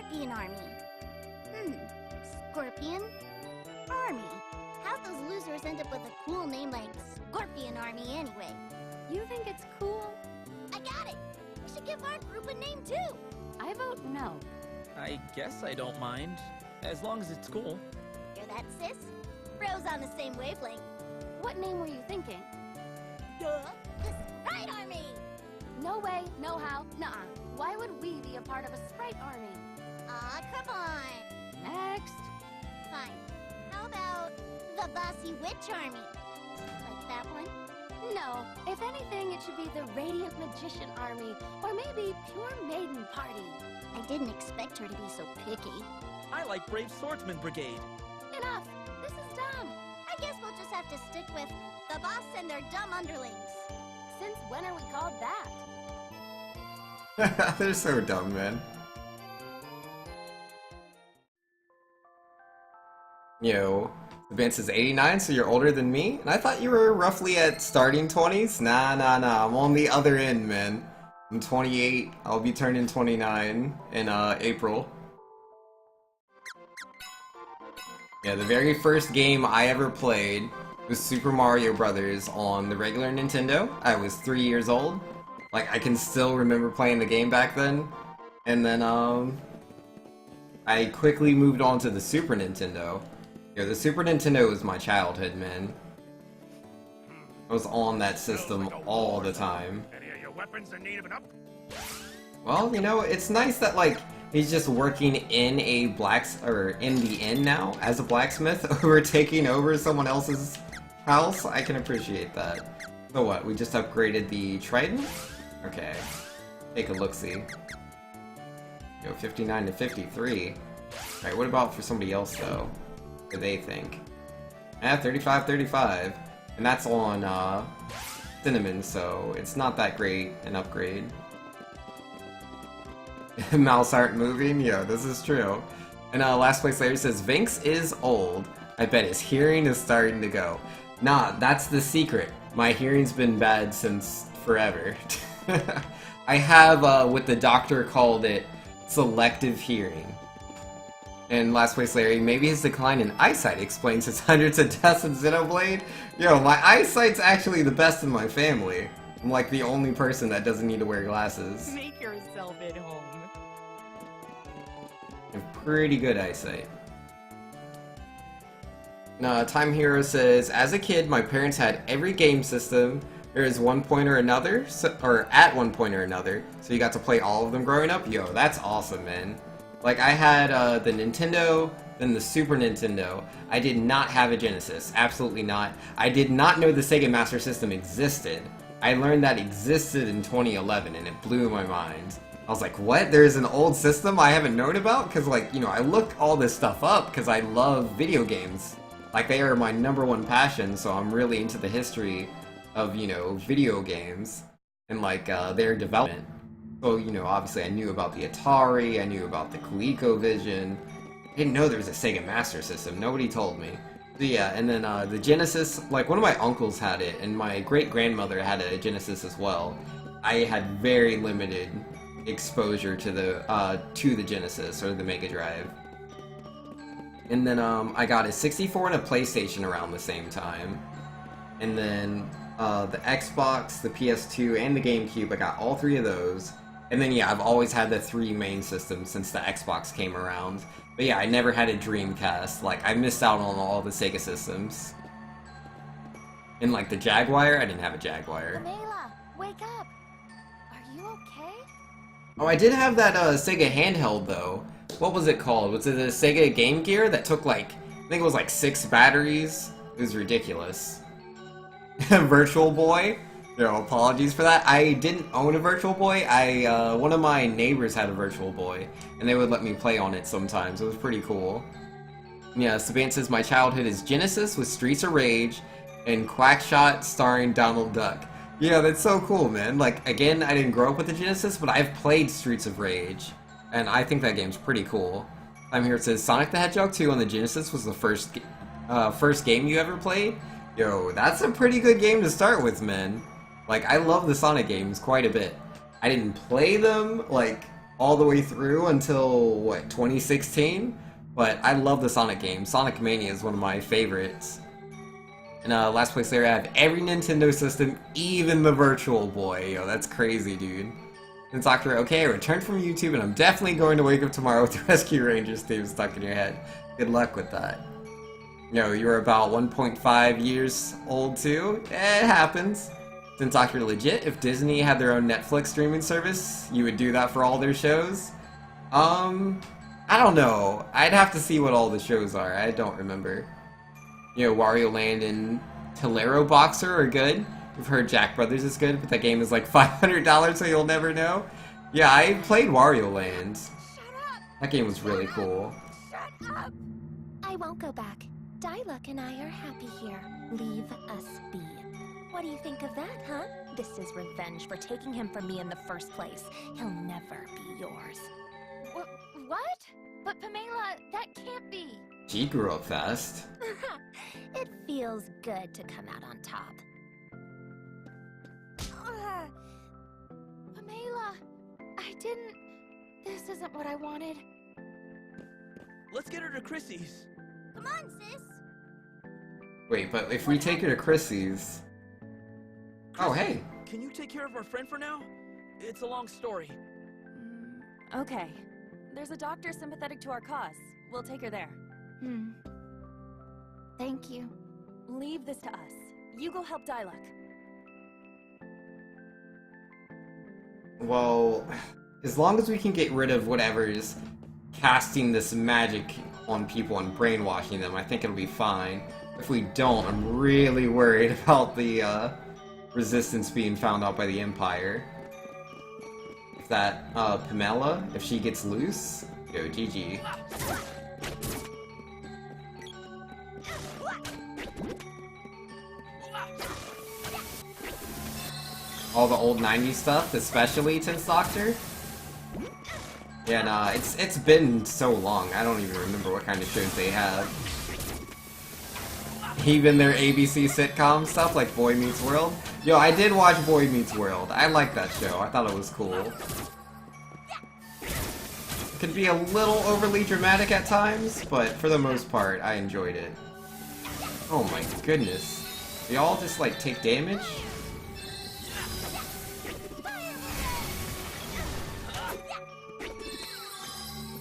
Scorpion Army. Scorpion Army. How'd those losers end up with a cool name like Scorpion Army anyway? You think it's cool? I got it! We should give our group a name too! I vote no. I guess I don't mind, as long as it's cool. Hear that, sis? Bros on the same wavelength. What name were you thinking? Duh! The Sprite Army! No way, no how, nuh-uh. Why would we be a part of a sprite army? Aw, come on! Next. Fine. How about the Bossy Witch Army? Like that one? No, if anything, it should be the Radiant Magician Army, or maybe Pure Maiden Party. I didn't expect her to be so picky. I like Brave Swordsman Brigade. Enough! This is dumb! I guess we'll just have to stick with the boss and their dumb underlings. Since when are we called that? They're so dumb, man. Yo, Vince is 89, so you're older than me? And I thought you were roughly at starting 20s? Nah, I'm on the other end, man. I'm 28, I'll be turning 29 in April. Yeah, the very first game I ever played was Super Mario Brothers on the regular Nintendo. I was 3 years old. Like, I can still remember playing the game back then. And then, I quickly moved on to the Super Nintendo. Yeah, the Super Nintendo was my childhood, man. I was on that system all the time. Any of your weapons in need of an up? Well, you know, it's nice that, like, he's just working in a in the inn now as a blacksmith over taking over someone else's house. I can appreciate that. So what, we just upgraded the trident? Okay. Take a look-see. Go 59 to 53. Alright, what about for somebody else, though? What do they think? 35. And that's on, Cinnamon, so it's not that great an upgrade. Mouse aren't moving? Yo, this is true. And, last place later says, Vinx is old. I bet his hearing is starting to go. Nah, that's the secret. My hearing's been bad since forever. I have, what the doctor called it, selective hearing. And last place Larry, maybe his decline in eyesight explains his hundreds of deaths in Xenoblade? Yo, my eyesight's actually the best in my family. I'm like the only person that doesn't need to wear glasses. Make yourself at home. I have pretty good eyesight. Time Hero says, as a kid, my parents had every game system. There is one point or another, or at one point or another, so you got to play all of them growing up? Yo, that's awesome, man. Like, I had the Nintendo, then the Super Nintendo. I did not have a Genesis, absolutely not. I did not know the Sega Master System existed. I learned that existed in 2011, and it blew my mind. I was like, what? There's an old system I haven't known about? Because, like, you know, I looked all this stuff up because I love video games. Like, they are my #1 passion, so I'm really into the history of, you know, video games and, like, their development. So, you know, obviously I knew about the Atari, I knew about the ColecoVision. I didn't know there was a Sega Master System, nobody told me. So yeah, and then the Genesis, like one of my uncles had it, and my great-grandmother had a Genesis as well. I had very limited exposure to the Genesis, or the Mega Drive. And then I got a 64 and a PlayStation around the same time. And then the Xbox, the PS2, and the GameCube, I got all 3 of those. And then yeah, I've always had the 3 main systems since the Xbox came around. But yeah, I never had a Dreamcast. Like, I missed out on all the Sega systems. And like the Jaguar, I didn't have a Jaguar. Layla, wake up! Are you okay? Oh, I did have that Sega handheld though. What was it called? Was it a Sega Game Gear that took like, I think it was like 6 batteries? It was ridiculous. Virtual Boy? You know, apologies for that. I didn't own a Virtual Boy. One of my neighbors had a Virtual Boy, and they would let me play on it sometimes. It was pretty cool. Yeah, Saban says, my childhood is Genesis with Streets of Rage and Quackshot starring Donald Duck. Yeah, that's so cool, man. Like, again, I didn't grow up with the Genesis, but I've played Streets of Rage, and I think that game's pretty cool. I'm here, it says, Sonic the Hedgehog 2 on the Genesis was the first game you ever played? Yo, that's a pretty good game to start with, man. Like, I love the Sonic games quite a bit. I didn't play them, like, all the way through until, what, 2016? But I love the Sonic game. Sonic Mania is one of my favorites. And last place there, I have every Nintendo system, even the Virtual Boy. Yo, that's crazy, dude. And Doctor, okay, I returned from YouTube, and I'm definitely going to wake up tomorrow with the Rescue Rangers theme stuck in your head. Good luck with that. You you're about 1.5 years old too. It happens. Since Doctor, legit, if Disney had their own Netflix streaming service, you would do that for all their shows? I don't know. I'd have to see what all the shows are. I don't remember. Wario Land and Tolero Boxer are good. We've heard Jack Brothers is good, but that game is like $500, so you'll never know. Yeah, I played Wario Land. That game was really cool. Shut up! I won't go back. Diluc and I are happy here. Leave us be. What do you think of that, huh? This is revenge for taking him from me in the first place. He'll never be yours. What? But Pamela, that can't be. She grew up fast. It feels good to come out on top. Pamela, I didn't... This isn't what I wanted. Let's get her to Chrissy's. Come on, sis. Wait, but if we take her to Chrissy's... Oh, hey. Can you take care of our friend for now? It's a long story. Okay. There's a doctor sympathetic to our cause. We'll take her there. Thank you. Leave this to us. You go help Diluc. Well, as long as we can get rid of whatever's casting this magic on people and brainwashing them, I think it'll be fine. If we don't, I'm really worried about the resistance being found out by the Empire. If that Pamela, if she gets loose, yo, GG. All the old 90s stuff, especially Tenth Doctor. Yeah, nah, it's been so long, I don't even remember what kind of shows they have. Even their ABC sitcom stuff, like Boy Meets World. Yo, I did watch Boy Meets World. I liked that show. I thought it was cool. It could be a little overly dramatic at times, but for the most part, I enjoyed it. Oh my goodness. They all just, like, take damage?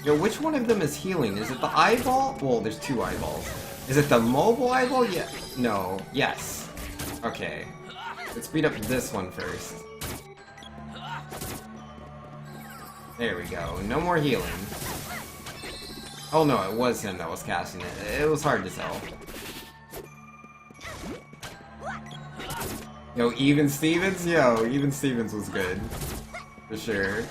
Yo, which one of them is healing? Is it the eyeball? Well, there's two eyeballs. Is it the mobile eyeball? Yeah. No. Yes. Okay. Let's beat up this one first. There we go. No more healing. Oh no, it was him that was casting it. It was hard to tell. Yo, Even Stevens? Yo, Even Stevens was good. For sure.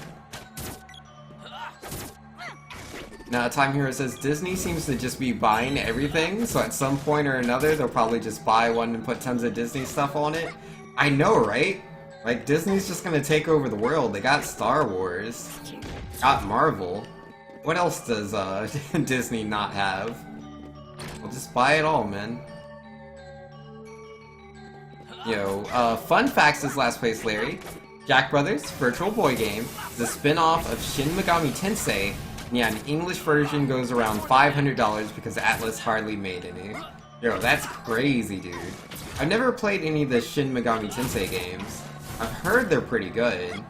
Now, Time Hero says, Disney seems to just be buying everything, so at some point or another, they'll probably just buy one and put tons of Disney stuff on it. I know, right? Like, Disney's just gonna take over the world. They got Star Wars. Got Marvel. What else does, Disney not have? We'll just buy it all, man. Yo, fun facts this last place, Larry. Jack Brothers, Virtual Boy game, is a spin-off of Shin Megami Tensei. Yeah, an English version goes around $500 because Atlas hardly made any. Yo, that's crazy, dude. I've never played any of the Shin Megami Tensei games. I've heard they're pretty good.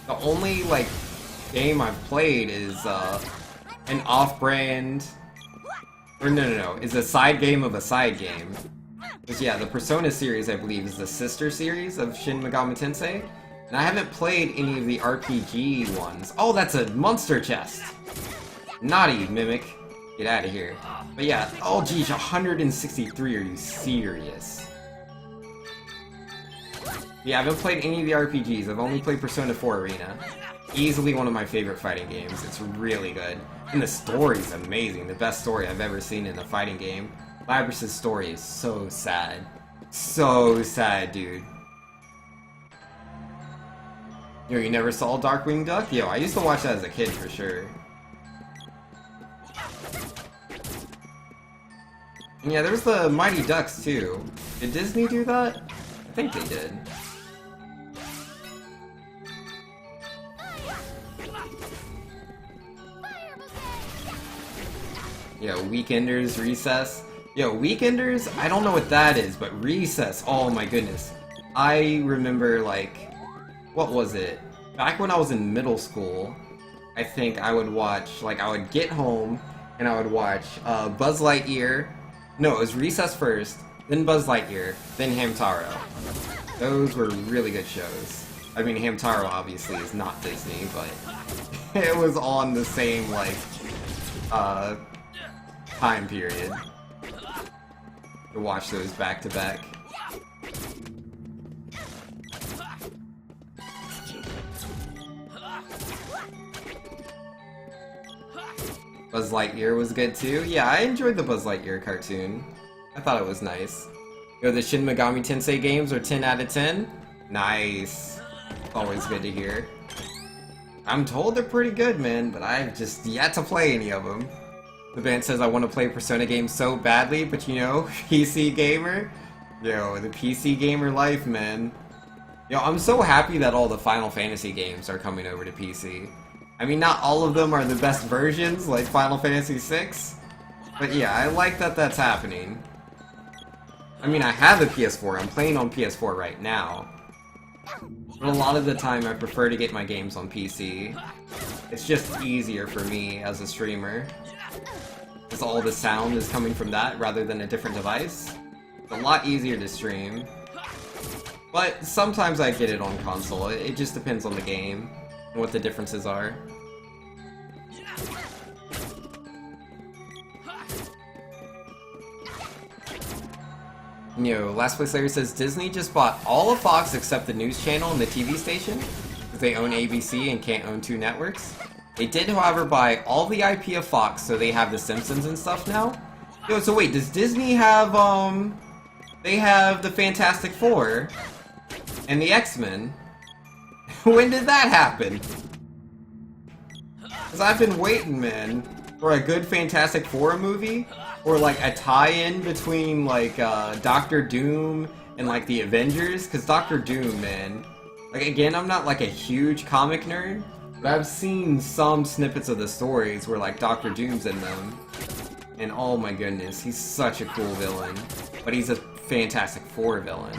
The only, like, game I've played is, an off-brand... Or no, is a side game of a side game. Because, yeah, the Persona series, I believe, is the sister series of Shin Megami Tensei. And I haven't played any of the RPG ones. Oh, that's a monster chest! Naughty, Mimic. Get out of here. But yeah, oh geez, 163, are you serious? Yeah, I haven't played any of the RPGs. I've only played Persona 4 Arena. Easily one of my favorite fighting games. It's really good. And the story's amazing. The best story I've ever seen in a fighting game. Labrys' story is so sad. So sad, dude. Yo, you never saw Darkwing Duck? Yo, I used to watch that as a kid for sure. And yeah, there's the Mighty Ducks too. Did Disney do that? I think they did. Yo, Weekenders, Recess. Yo, Weekenders, I don't know what that is, but Recess, oh my goodness. I remember, like, what was it? Back when I was in middle school, I think I would watch, like, I would get home and I would watch Buzz Lightyear. No, it was Recess first, then Buzz Lightyear, then Hamtaro. Those were really good shows. I mean, Hamtaro obviously is not Disney, but it was on the same, like, time period. To watch those back to back. Buzz Lightyear was good too. Yeah, I enjoyed the Buzz Lightyear cartoon. I thought it was nice. Yo, the Shin Megami Tensei games are 10 out of 10. Nice. Always good to hear. I'm told they're pretty good, man, but I've just yet to play any of them. The band says I want to play Persona games so badly, but you know, PC gamer? Yo, the PC gamer life, man. Yo, I'm so happy that all the Final Fantasy games are coming over to PC. I mean, not all of them are the best versions, like Final Fantasy VI, but yeah, I like that that's happening. I mean, I have a PS4, I'm playing on PS4 right now, but a lot of the time I prefer to get my games on PC. It's just easier for me as a streamer. Because all the sound is coming from that rather than a different device. It's a lot easier to stream. But sometimes I get it on console. It just depends on the game and what the differences are. Yo, Last Place Larry says Disney just bought all of Fox except the news channel and the TV station because they own ABC and can't own two networks. They did, however, buy all the IP of Fox, so they have The Simpsons and stuff now. Yo, so wait, does Disney have, they have the Fantastic Four and the X-Men? When did that happen? Because I've been waiting, man, for a good Fantastic Four movie, or like a tie-in between, like, Doctor Doom and, like, the Avengers, because Doctor Doom, man, like, again, I'm not, like, a huge comic nerd, but I've seen some snippets of the stories where, like, Doctor Doom's in them. And oh my goodness, he's such a cool villain. But he's a Fantastic Four villain.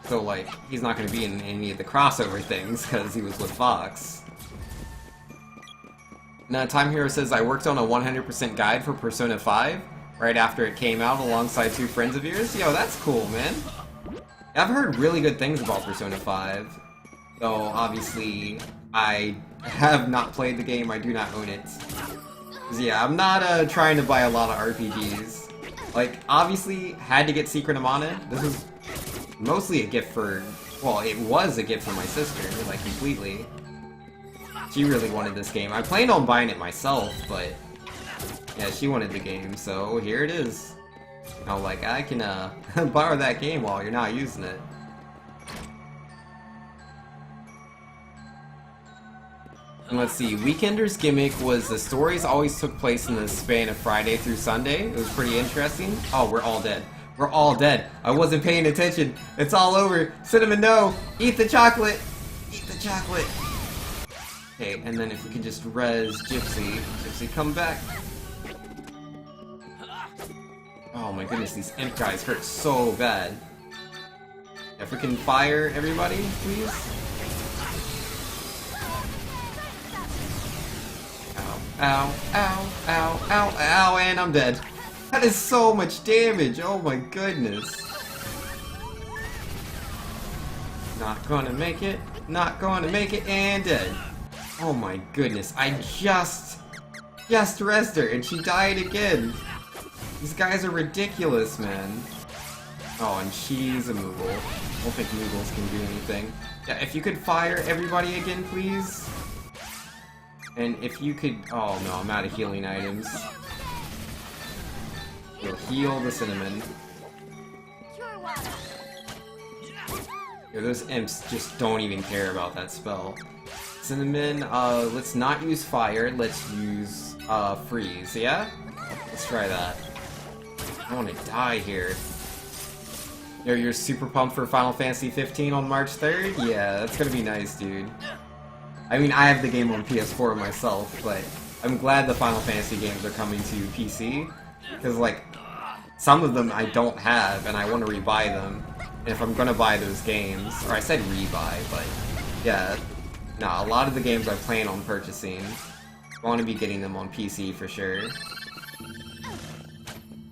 So, like, he's not going to be in any of the crossover things because he was with Fox. Now, Time Hero says, I worked on a 100% guide for Persona 5 right after it came out alongside two friends of yours. Yo, that's cool, man. I've heard really good things about Persona 5, though obviously I have not played the game, I do not own it. 'Cause yeah, I'm not trying to buy a lot of RPGs. Like, obviously, had to get Secret of Mana. This was mostly a gift for, well, it was a gift for my sister, like, completely. She really wanted this game. I planned on buying it myself, but yeah, she wanted the game, so here it is. I'm like, I can borrow that game while you're not using it. And let's see, Weekender's gimmick was the stories always took place in the span of Friday through Sunday. It was pretty interesting. Oh, we're all dead. We're all dead. I wasn't paying attention. It's all over. Cinnamon, no! Eat the chocolate! Eat the chocolate! Okay, and then if we could just res Gypsy. Gypsy, come back. Oh my goodness, these imp guys hurt so bad. If we can fire everybody, please. Ow, ow, ow, ow, ow, ow, and I'm dead. That is so much damage, oh my goodness. Not gonna make it, not gonna make it, and dead. Oh my goodness, I just rezzed her and she died again. These guys are ridiculous, man. Oh, and she's a Moogle. I don't think Moogles can do anything. Yeah, if you could fire everybody again, please. And if you could... Oh no, I'm out of healing items. You'll heal the Cinnamon. Yeah, those imps just don't even care about that spell. Cinnamon, let's not use fire, let's use, freeze, yeah? Let's try that. I don't want to die here. You're super pumped for Final Fantasy 15 on March 3rd? Yeah, that's gonna be nice, dude. I mean, I have the game on PS4 myself, but I'm glad the Final Fantasy games are coming to PC, because, like, some of them I don't have, and I want to rebuy them. And if I'm gonna buy those games, or I said rebuy, but yeah, nah, a lot of the games I plan on purchasing, I want to be getting them on PC for sure.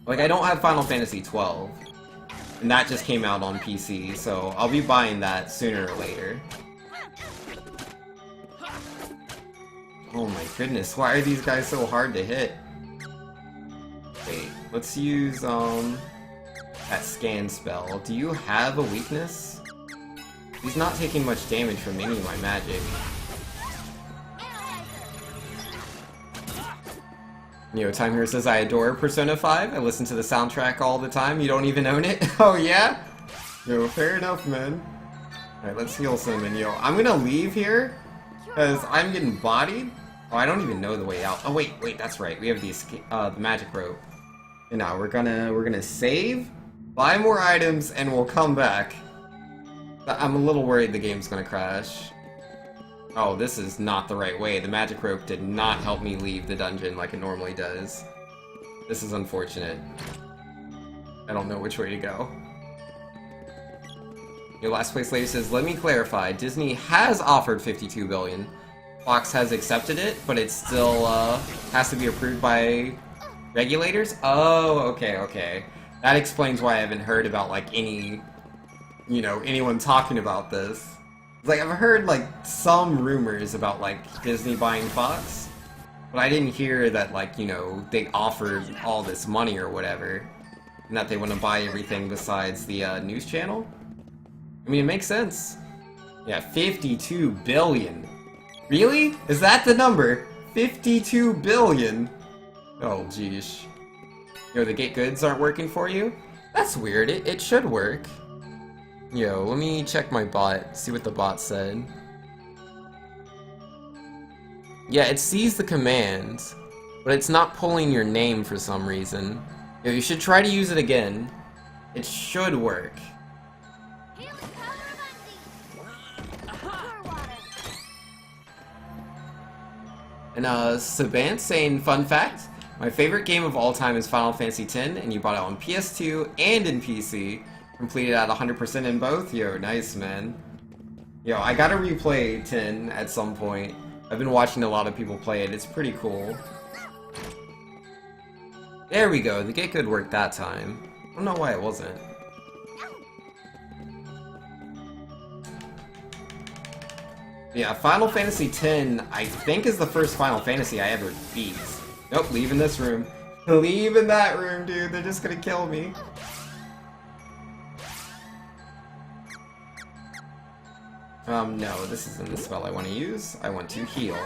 Like, I don't have Final Fantasy 12, and that just came out on PC, so I'll be buying that sooner or later. Oh my goodness, why are these guys so hard to hit? Wait, let's use, that scan spell. Do you have a weakness? He's not taking much damage from any of my magic. Time here says, I adore Persona 5. I listen to the soundtrack all the time. You don't even own it? Oh yeah? Fair enough, man. Alright, let's heal some, and I'm gonna leave here, because I'm getting bodied. Oh, I don't even know the way out. Oh wait, that's right. We have the magic rope. And now we're gonna save, buy more items, and we'll come back. I'm a little worried the game's gonna crash. Oh, this is not the right way. The magic rope did not help me leave the dungeon like it normally does. This is unfortunate. I don't know which way to go. Your last place lady says, let me clarify. Disney has offered $52 billion. Fox has accepted it, but it still has to be approved by regulators? Oh, okay. That explains why I haven't heard about, like, anyone talking about this. Like, I've heard, like, some rumors about, like, Disney buying Fox, but I didn't hear that, like, they offered all this money or whatever, and that they want to buy everything besides the news channel. I mean, it makes sense. Yeah, 52 billion. Really? Is that the number? 52 billion? Oh, geesh. The get goods aren't working for you? That's weird. It should work. Let me check my bot, see what the bot said. Yeah, it sees the commands, but it's not pulling your name for some reason. You should try to use it again. It should work. And Sabant saying, fun fact, my favorite game of all time is Final Fantasy X, and you bought it on PS2 and in PC. Completed at 100% in both? Nice, man. I gotta replay 10 at some point. I've been watching a lot of people play it. It's pretty cool. There we go. The get good worked that time. I don't know why it wasn't. Yeah, Final Fantasy X, I think, is the first Final Fantasy I ever beat. Nope, leaving this room. Leaving that room, dude. They're just gonna kill me. No, this isn't the spell I want to use. I want to heal.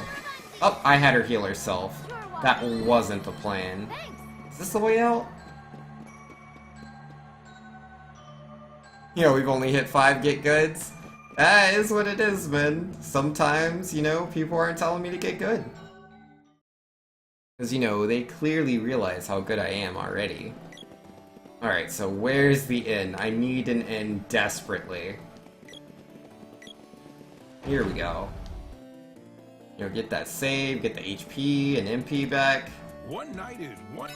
Oh, I had her heal herself. That wasn't the plan. Is this the way out? We've only hit 5 get goods. That is what it is, man. Sometimes, people aren't telling me to get good. Because, they clearly realize how good I am already. Alright, so where's the inn? I need an inn desperately. Here we go. Get that save, get the HP and MP back. One night is one.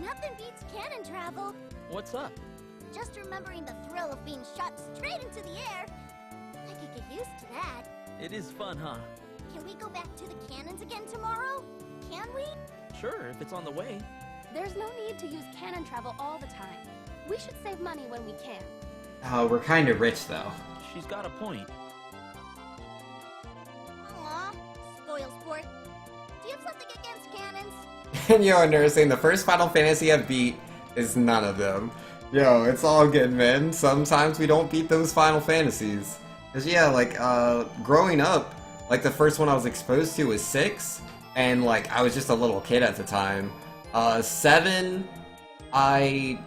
Nothing beats cannon travel. What's up? Just remembering the thrill of being shot straight into the air. I could get used to that. It is fun, huh? Can we go back to the cannons again tomorrow? Can we? Sure, if it's on the way. There's no need to use cannon travel all the time. We should save money when we can. We're kind of rich, though. She's got a point. Aw, spoil sport. Do you have something against cannons? And and they're saying the first Final Fantasy I've beat is none of them. It's all good, man. Sometimes we don't beat those Final Fantasies. Cause growing up, like the first one I was exposed to was 6, and I was just a little kid at the time. 7, I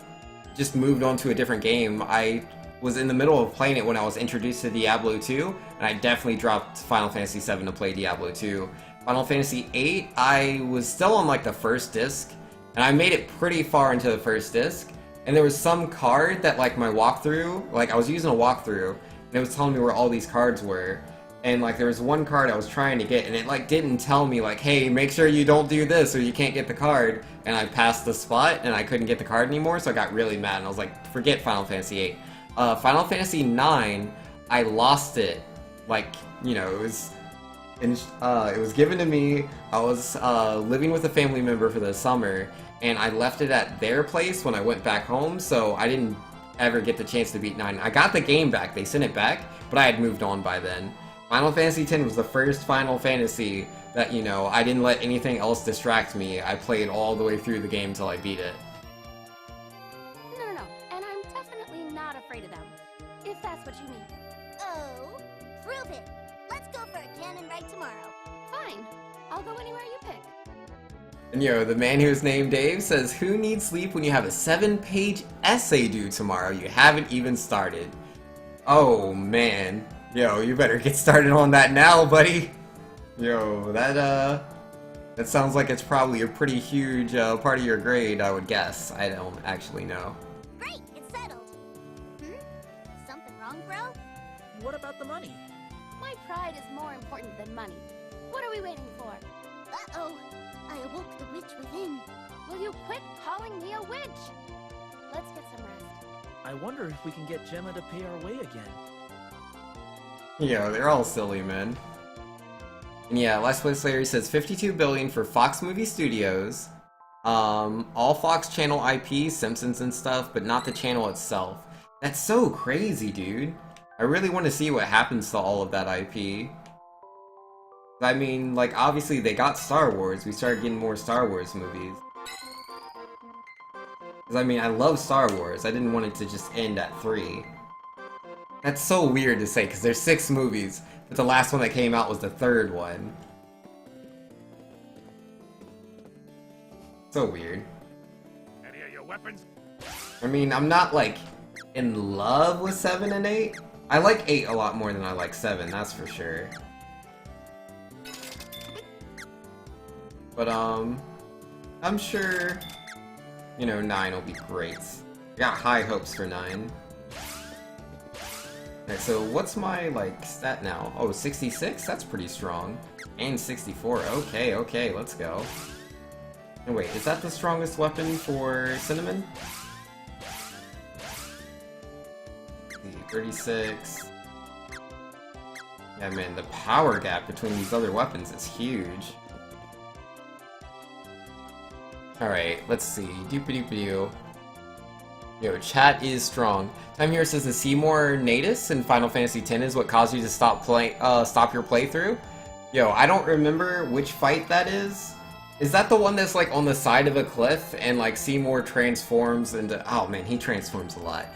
just moved on to a different game. I was in the middle of playing it when I was introduced to Diablo 2, and I definitely dropped Final Fantasy 7 to play Diablo 2. Final Fantasy VIII, I was still on like the first disc, and I made it pretty far into the first disc, and there was some card that like my walkthrough, like I was using a walkthrough, and it was telling me where all these cards were, and like there was one card I was trying to get, and it like didn't tell me like, hey, make sure you don't do this or you can't get the card, and I passed the spot and I couldn't get the card anymore, so I got really mad, and I was like, forget Final Fantasy VIII. Final Fantasy IX, I lost it, like, you know, it was given to me. I was living with a family member for the summer, and I left it at their place when I went back home, so I didn't ever get the chance to beat 9. I got the game back, they sent it back, but I had moved on by then. Final Fantasy X was the first Final Fantasy that, you know, I didn't let anything else distract me. I played all the way through the game till I beat it. No, and I'm definitely not afraid of them, if that's what you mean. Oh, prove it. Let's go for a cannon ride tomorrow. Fine, I'll go anywhere you pick. And yo, the man who's named Dave says, who needs sleep when you have a 7-page essay due tomorrow? You haven't even started. Oh man. Yo, you better get started on that now, buddy. Yo, that sounds like it's probably a pretty huge part of your grade, I would guess. I don't actually know. Great, it's settled. Something wrong, bro? What about the money? My pride is more important than money. What are we waiting for? Uh-oh, I awoke the witch within. Will you quit calling me a witch? Let's get some rest. I wonder if we can get Gemma to pay our way again. Yo, they're all silly, man. And yeah, Last Place Larry says $52 billion for Fox Movie Studios. All Fox Channel IP, Simpsons and stuff, but not the channel itself. That's so crazy, dude. I really want to see what happens to all of that IP. I mean, like, obviously they got Star Wars. We started getting more Star Wars movies. Because, I mean, I love Star Wars. I didn't want it to just end at 3. That's so weird to say, because there's 6 movies, but the last one that came out was the 3rd one. So weird. Any of your weapons? I mean, I'm not, like, in love with 7 and 8. I like 8 a lot more than I like 7, that's for sure. But, I'm sure, you know, 9 will be great. I got high hopes for 9. Alright, so what's my, like, stat now? Oh, 66? That's pretty strong. And 64. Okay, let's go. And wait, is that the strongest weapon for Cinnamon? 36. Yeah, man, the power gap between these other weapons is huge. Alright, let's see. Doop-a-doop-a-doo. Yo, chat is strong. Time here says the Seymour Natus in Final Fantasy X is what caused you to stop your playthrough. Yo, I don't remember which fight that is. Is that the one that's like on the side of a cliff and like Seymour transforms into... Oh man, he transforms a lot.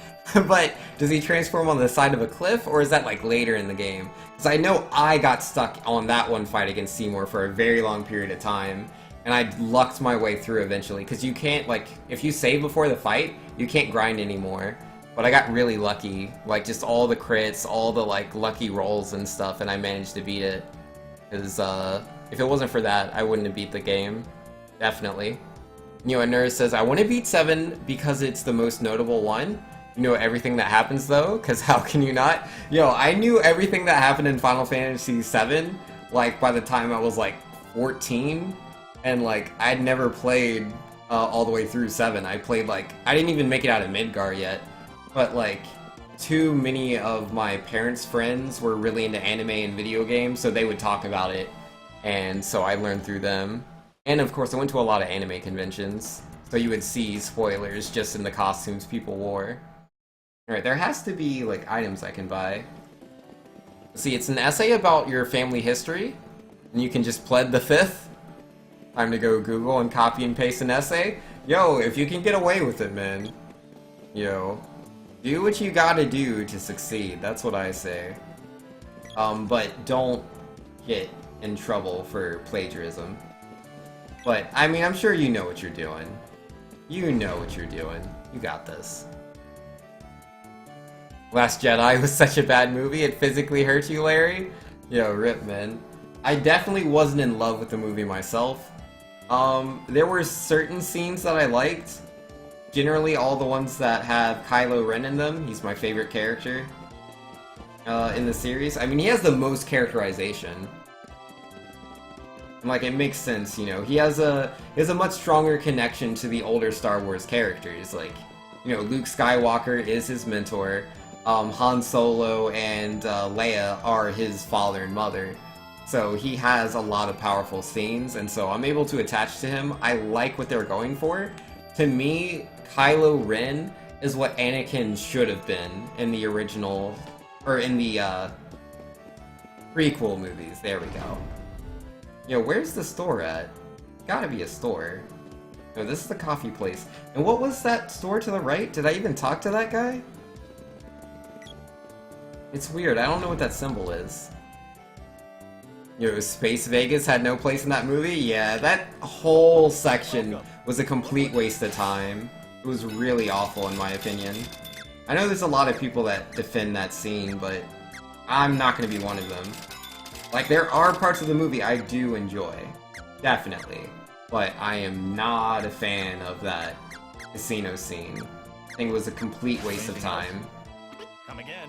But does he transform on the side of a cliff, or is that like later in the game? Because I know I got stuck on that one fight against Seymour for a very long period of time, and I lucked my way through eventually, because you can't, like, if you save before the fight, you can't grind anymore. But I got really lucky, like, just all the crits, all the, like, lucky rolls and stuff, and I managed to beat it. Because, if it wasn't for that, I wouldn't have beat the game. Definitely. You know, a nurse says, I want to beat 7 because it's the most notable one. You know everything that happens, though, because how can you not? Yo, I knew everything that happened in Final Fantasy VII, like, by the time I was, like, 14. And, like, I'd never played all the way through 7. I played, like, I didn't even make it out of Midgar yet. But, like, too many of my parents' friends were really into anime and video games, so they would talk about it. And so I learned through them. And, of course, I went to a lot of anime conventions. So you would see spoilers just in the costumes people wore. Alright, there has to be, like, items I can buy. See, it's an essay about your family history. And you can just plead the 5th. Time to go Google and copy and paste an essay. Yo, if you can get away with it, man. Yo. Do what you gotta do to succeed. That's what I say. But don't get in trouble for plagiarism. But, I mean, I'm sure you know what you're doing. You know what you're doing. You got this. Last Jedi was such a bad movie, it physically hurt you, Larry? Yo, rip, man. I definitely wasn't in love with the movie myself. There were certain scenes that I liked. Generally, all the ones that have Kylo Ren in them. He's my favorite character in the series. I mean, he has the most characterization. And, like, it makes sense, you know. He has a much stronger connection to the older Star Wars characters. Like, you know, Luke Skywalker is his mentor. Han Solo and Leia are his father and mother. So he has a lot of powerful scenes, and so I'm able to attach to him. I like what they're going for. To me, Kylo Ren is what Anakin should have been in the original, or in the prequel movies. There we go. Yo, where's the store at? Gotta be a store. No, this is the coffee place. And what was that store to the right? Did I even talk to that guy? It's weird, I don't know what that symbol is. Yo, Space Vegas had no place in that movie? Yeah, that whole section was a complete waste of time. It was really awful in my opinion. I know there's a lot of people that defend that scene, but I'm not gonna be one of them. Like, there are parts of the movie I do enjoy. Definitely. But I am not a fan of that casino scene. I think it was a complete waste of time. Come again.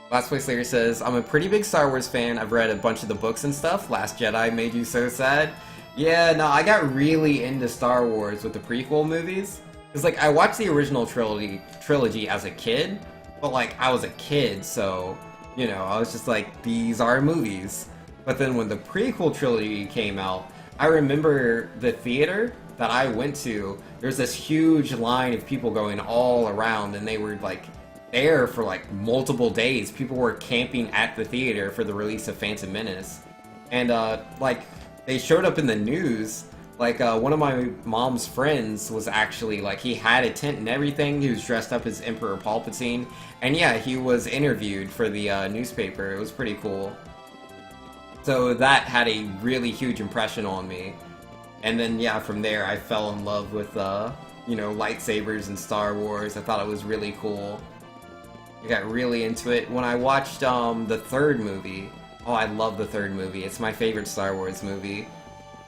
Last Place Later says, I'm a pretty big Star Wars fan. I've read a bunch of the books and stuff. Last Jedi made you so sad. Yeah, no, I got really into Star Wars with the prequel movies. Because, like, I watched the original trilogy as a kid, but, like, I was a kid, so, you know, I was just like, these are movies. But then when the prequel trilogy came out, I remember the theater that I went to, there's this huge line of people going all around, and they were, like, there for like multiple days. People were camping at the theater for the release of Phantom Menace. And like, they showed up in the news. Like, one of my mom's friends was actually, like, he had a tent and everything. He was dressed up as Emperor Palpatine. And yeah, he was interviewed for the newspaper. It was pretty cool. So that had a really huge impression on me. And then, yeah, from there I fell in love with, you know, lightsabers and Star Wars. I thought it was really cool. I got really into it. When I watched the third movie, oh, I love the third movie. It's my favorite Star Wars movie.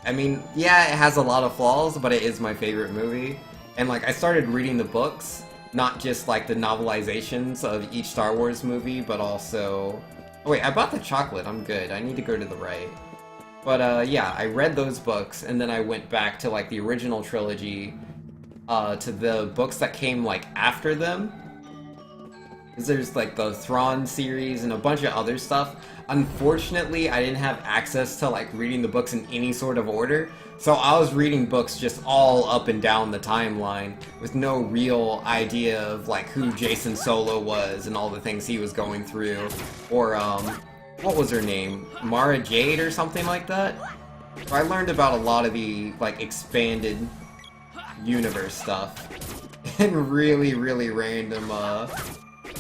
I mean, yeah, it has a lot of flaws, but it is my favorite movie. And, like, I started reading the books, not just, like, the novelizations of each Star Wars movie, but also... Oh, wait, I bought the chocolate. I'm good. I need to go to the right. But, yeah, I read those books, and then I went back to, like, the original trilogy, to the books that came, like, after them. There's, like, the Thrawn series and a bunch of other stuff. Unfortunately, I didn't have access to, like, reading the books in any sort of order, so I was reading books just all up and down the timeline with no real idea of, like, who Jason Solo was and all the things he was going through. Or, what was her name? Mara Jade or something like that? So I learned about a lot of the, like, expanded universe stuff in really, really random,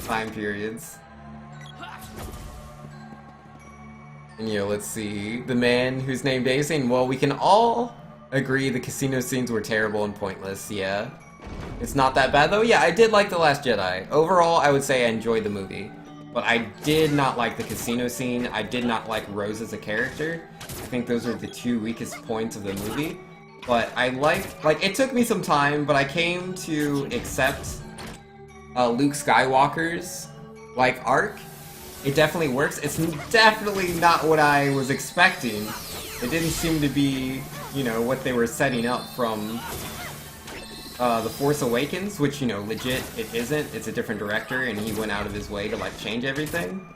time periods. And, you know, let's see. The man who's named Dave saying, well, we can all agree the casino scenes were terrible and pointless, yeah. It's not that bad, though. Yeah, I did like The Last Jedi. Overall, I would say I enjoyed the movie. But I did not like the casino scene. I did not like Rose as a character. I think those are the two weakest points of the movie. But I like, it took me some time, but I came to accept Luke Skywalker's, like, arc. It definitely works. It's definitely not what I was expecting. It didn't seem to be, you know, what they were setting up from The Force Awakens, which, you know, legit, it isn't. It's a different director, and he went out of his way to, like, change everything.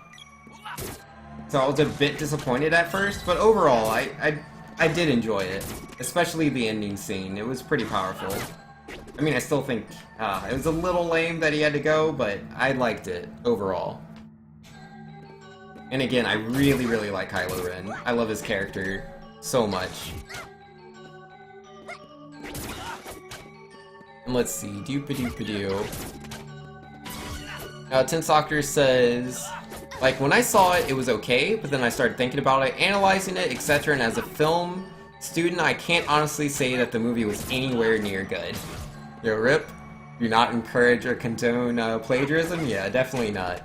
So I was a bit disappointed at first, but overall, I did enjoy it. Especially the ending scene. It was pretty powerful. I mean, I still think it was a little lame that he had to go, but I liked it overall. And again, I really, really like Kylo Ren. I love his character so much. And let's see, doop-a-doop-a-doo. Tin Soccer says, like, when I saw it, it was okay, but then I started thinking about it, analyzing it, etc., and as a film student, I can't honestly say that the movie was anywhere near good. Yo, Rip, do not encourage or condone plagiarism? Yeah, definitely not.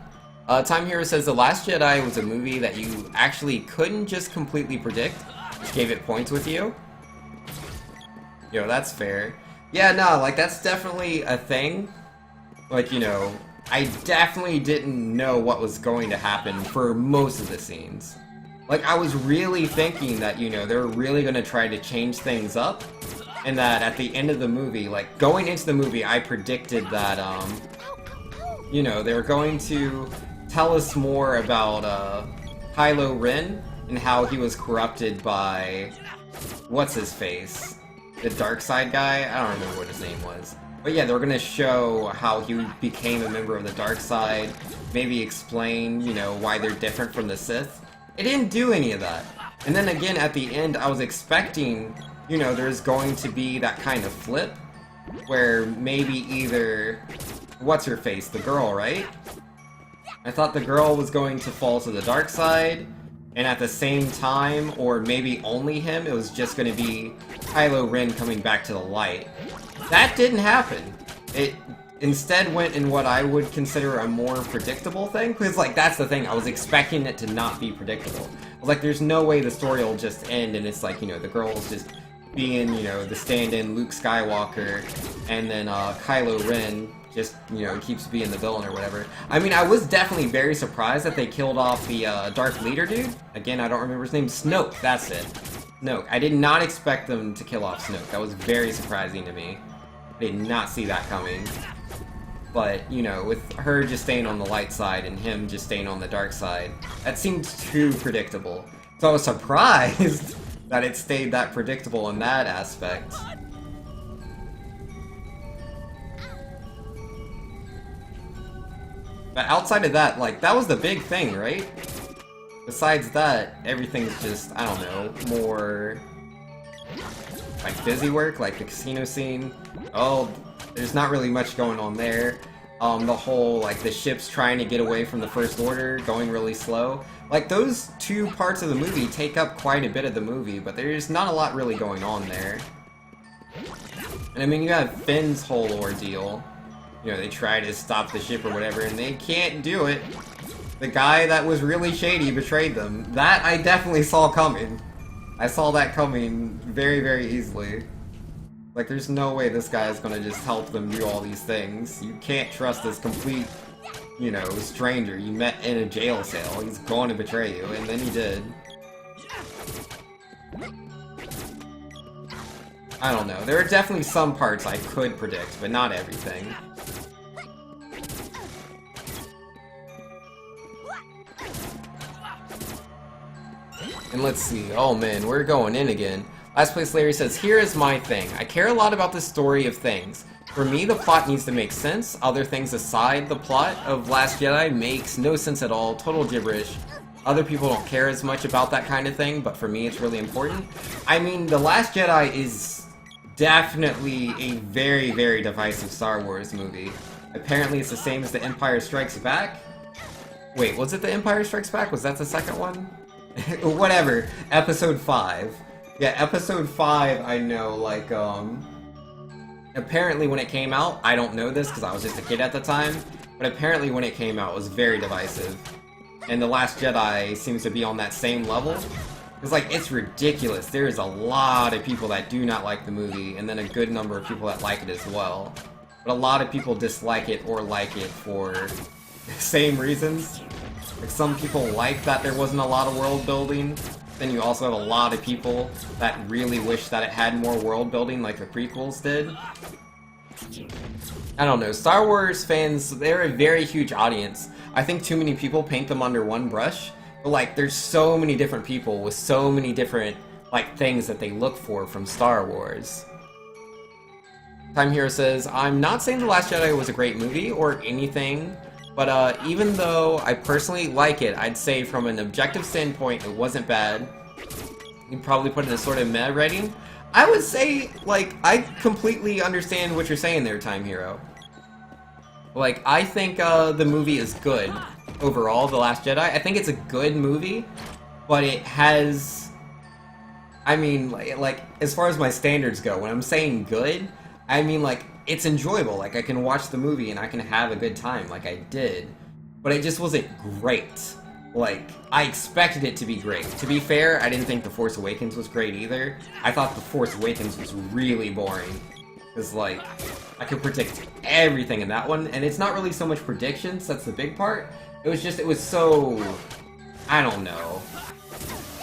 Time Hero says The Last Jedi was a movie that you actually couldn't just completely predict, which gave it points with you. Yo, that's fair. Yeah, no, like, that's definitely a thing. Like, you know, I definitely didn't know what was going to happen for most of the scenes. Like, I was really thinking that, you know, they were really going to try to change things up. And that at the end of the movie, like, going into the movie, I predicted that, you know, they were going to tell us more about, Kylo Ren and how he was corrupted by... what's-his-face? The dark side guy? I don't remember what his name was. But yeah, they were gonna show how he became a member of the dark side, maybe explain, you know, why they're different from the Sith. It didn't do any of that. And then again, at the end, I was expecting, you know, there's going to be that kind of flip, where maybe either... what's-her-face? The girl, right? I thought the girl was going to fall to the dark side, and at the same time, or maybe only him, it was just going to be Kylo Ren coming back to the light. That didn't happen. It instead went in what I would consider a more predictable thing, because, like, that's the thing, I was expecting it to not be predictable. I was like, there's no way the story will just end, and it's like, you know, the girl's just being, you know, the stand-in Luke Skywalker, and then Kylo Ren just, you know, keeps being the villain or whatever. I mean, I was definitely very surprised that they killed off the Darth Leader dude. Again, I don't remember his name. Snoke, that's it. Snoke. I did not expect them to kill off Snoke. That was very surprising to me. I did not see that coming. But, you know, with her just staying on the light side and him just staying on the dark side, that seemed too predictable. So I was surprised that it stayed that predictable in that aspect. But outside of that, like, that was the big thing, right? Besides that, everything's just, I don't know, more... like, busy work, like the casino scene. Oh, there's not really much going on there. The whole, like, the ships trying to get away from the First Order, going really slow. Like, those two parts of the movie take up quite a bit of the movie, but there's not a lot really going on there. And I mean, you have Finn's whole ordeal. You know, they try to stop the ship or whatever, and they can't do it. The guy that was really shady betrayed them. That I definitely saw coming. I saw that coming very, very easily. Like, there's no way this guy is gonna just help them do all these things. You can't trust this complete, you know, stranger you met in a jail cell. He's going to betray you, and then he did. I don't know. There are definitely some parts I could predict, but not everything. And let's see. Oh man, we're going in again. Last place Larry says, here is my thing. I care a lot about the story of things. For me, the plot needs to make sense. Other things aside, the plot of Last Jedi makes no sense at all. Total gibberish. Other people don't care as much about that kind of thing, but for me it's really important. I mean, The Last Jedi is definitely a very, very divisive Star Wars movie. Apparently it's the same as The Empire Strikes Back. Wait, was it The Empire Strikes Back? Was that the second one? Whatever. Episode 5. Yeah, Episode 5, I know, like, apparently when it came out, I don't know this because I was just a kid at the time, but apparently when it came out, it was very divisive. And The Last Jedi seems to be on that same level. It's like, it's ridiculous. There's a lot of people that do not like the movie, and then a good number of people that like it as well. But a lot of people dislike it or like it for the same reasons. Like, some people like that there wasn't a lot of world building. Then you also have a lot of people that really wish that it had more world building like the prequels did. I don't know, Star Wars fans, they're a very huge audience. I think too many people paint them under one brush. But like, there's so many different people with so many different, like, things that they look for from Star Wars. Time Hero says, I'm not saying The Last Jedi was a great movie or anything, but even though I personally like it, I'd say from an objective standpoint, it wasn't bad. You'd probably put it as sort of meh rating. I would say, like, I completely understand what you're saying there, Time Hero. Like, I think the movie is good overall, The Last Jedi. I think it's a good movie, but it has... I mean, like, as far as my standards go, when I'm saying good, I mean, like, it's enjoyable. Like, I can watch the movie and I can have a good time, like I did. but it just wasn't great. Like, I expected it to be great. To be fair, I didn't think The Force Awakens was great either. I thought The Force Awakens was really boring. Because, like, I could predict everything in that one, and it's not really so much predictions, that's the big part. It was just, it was so... I don't know.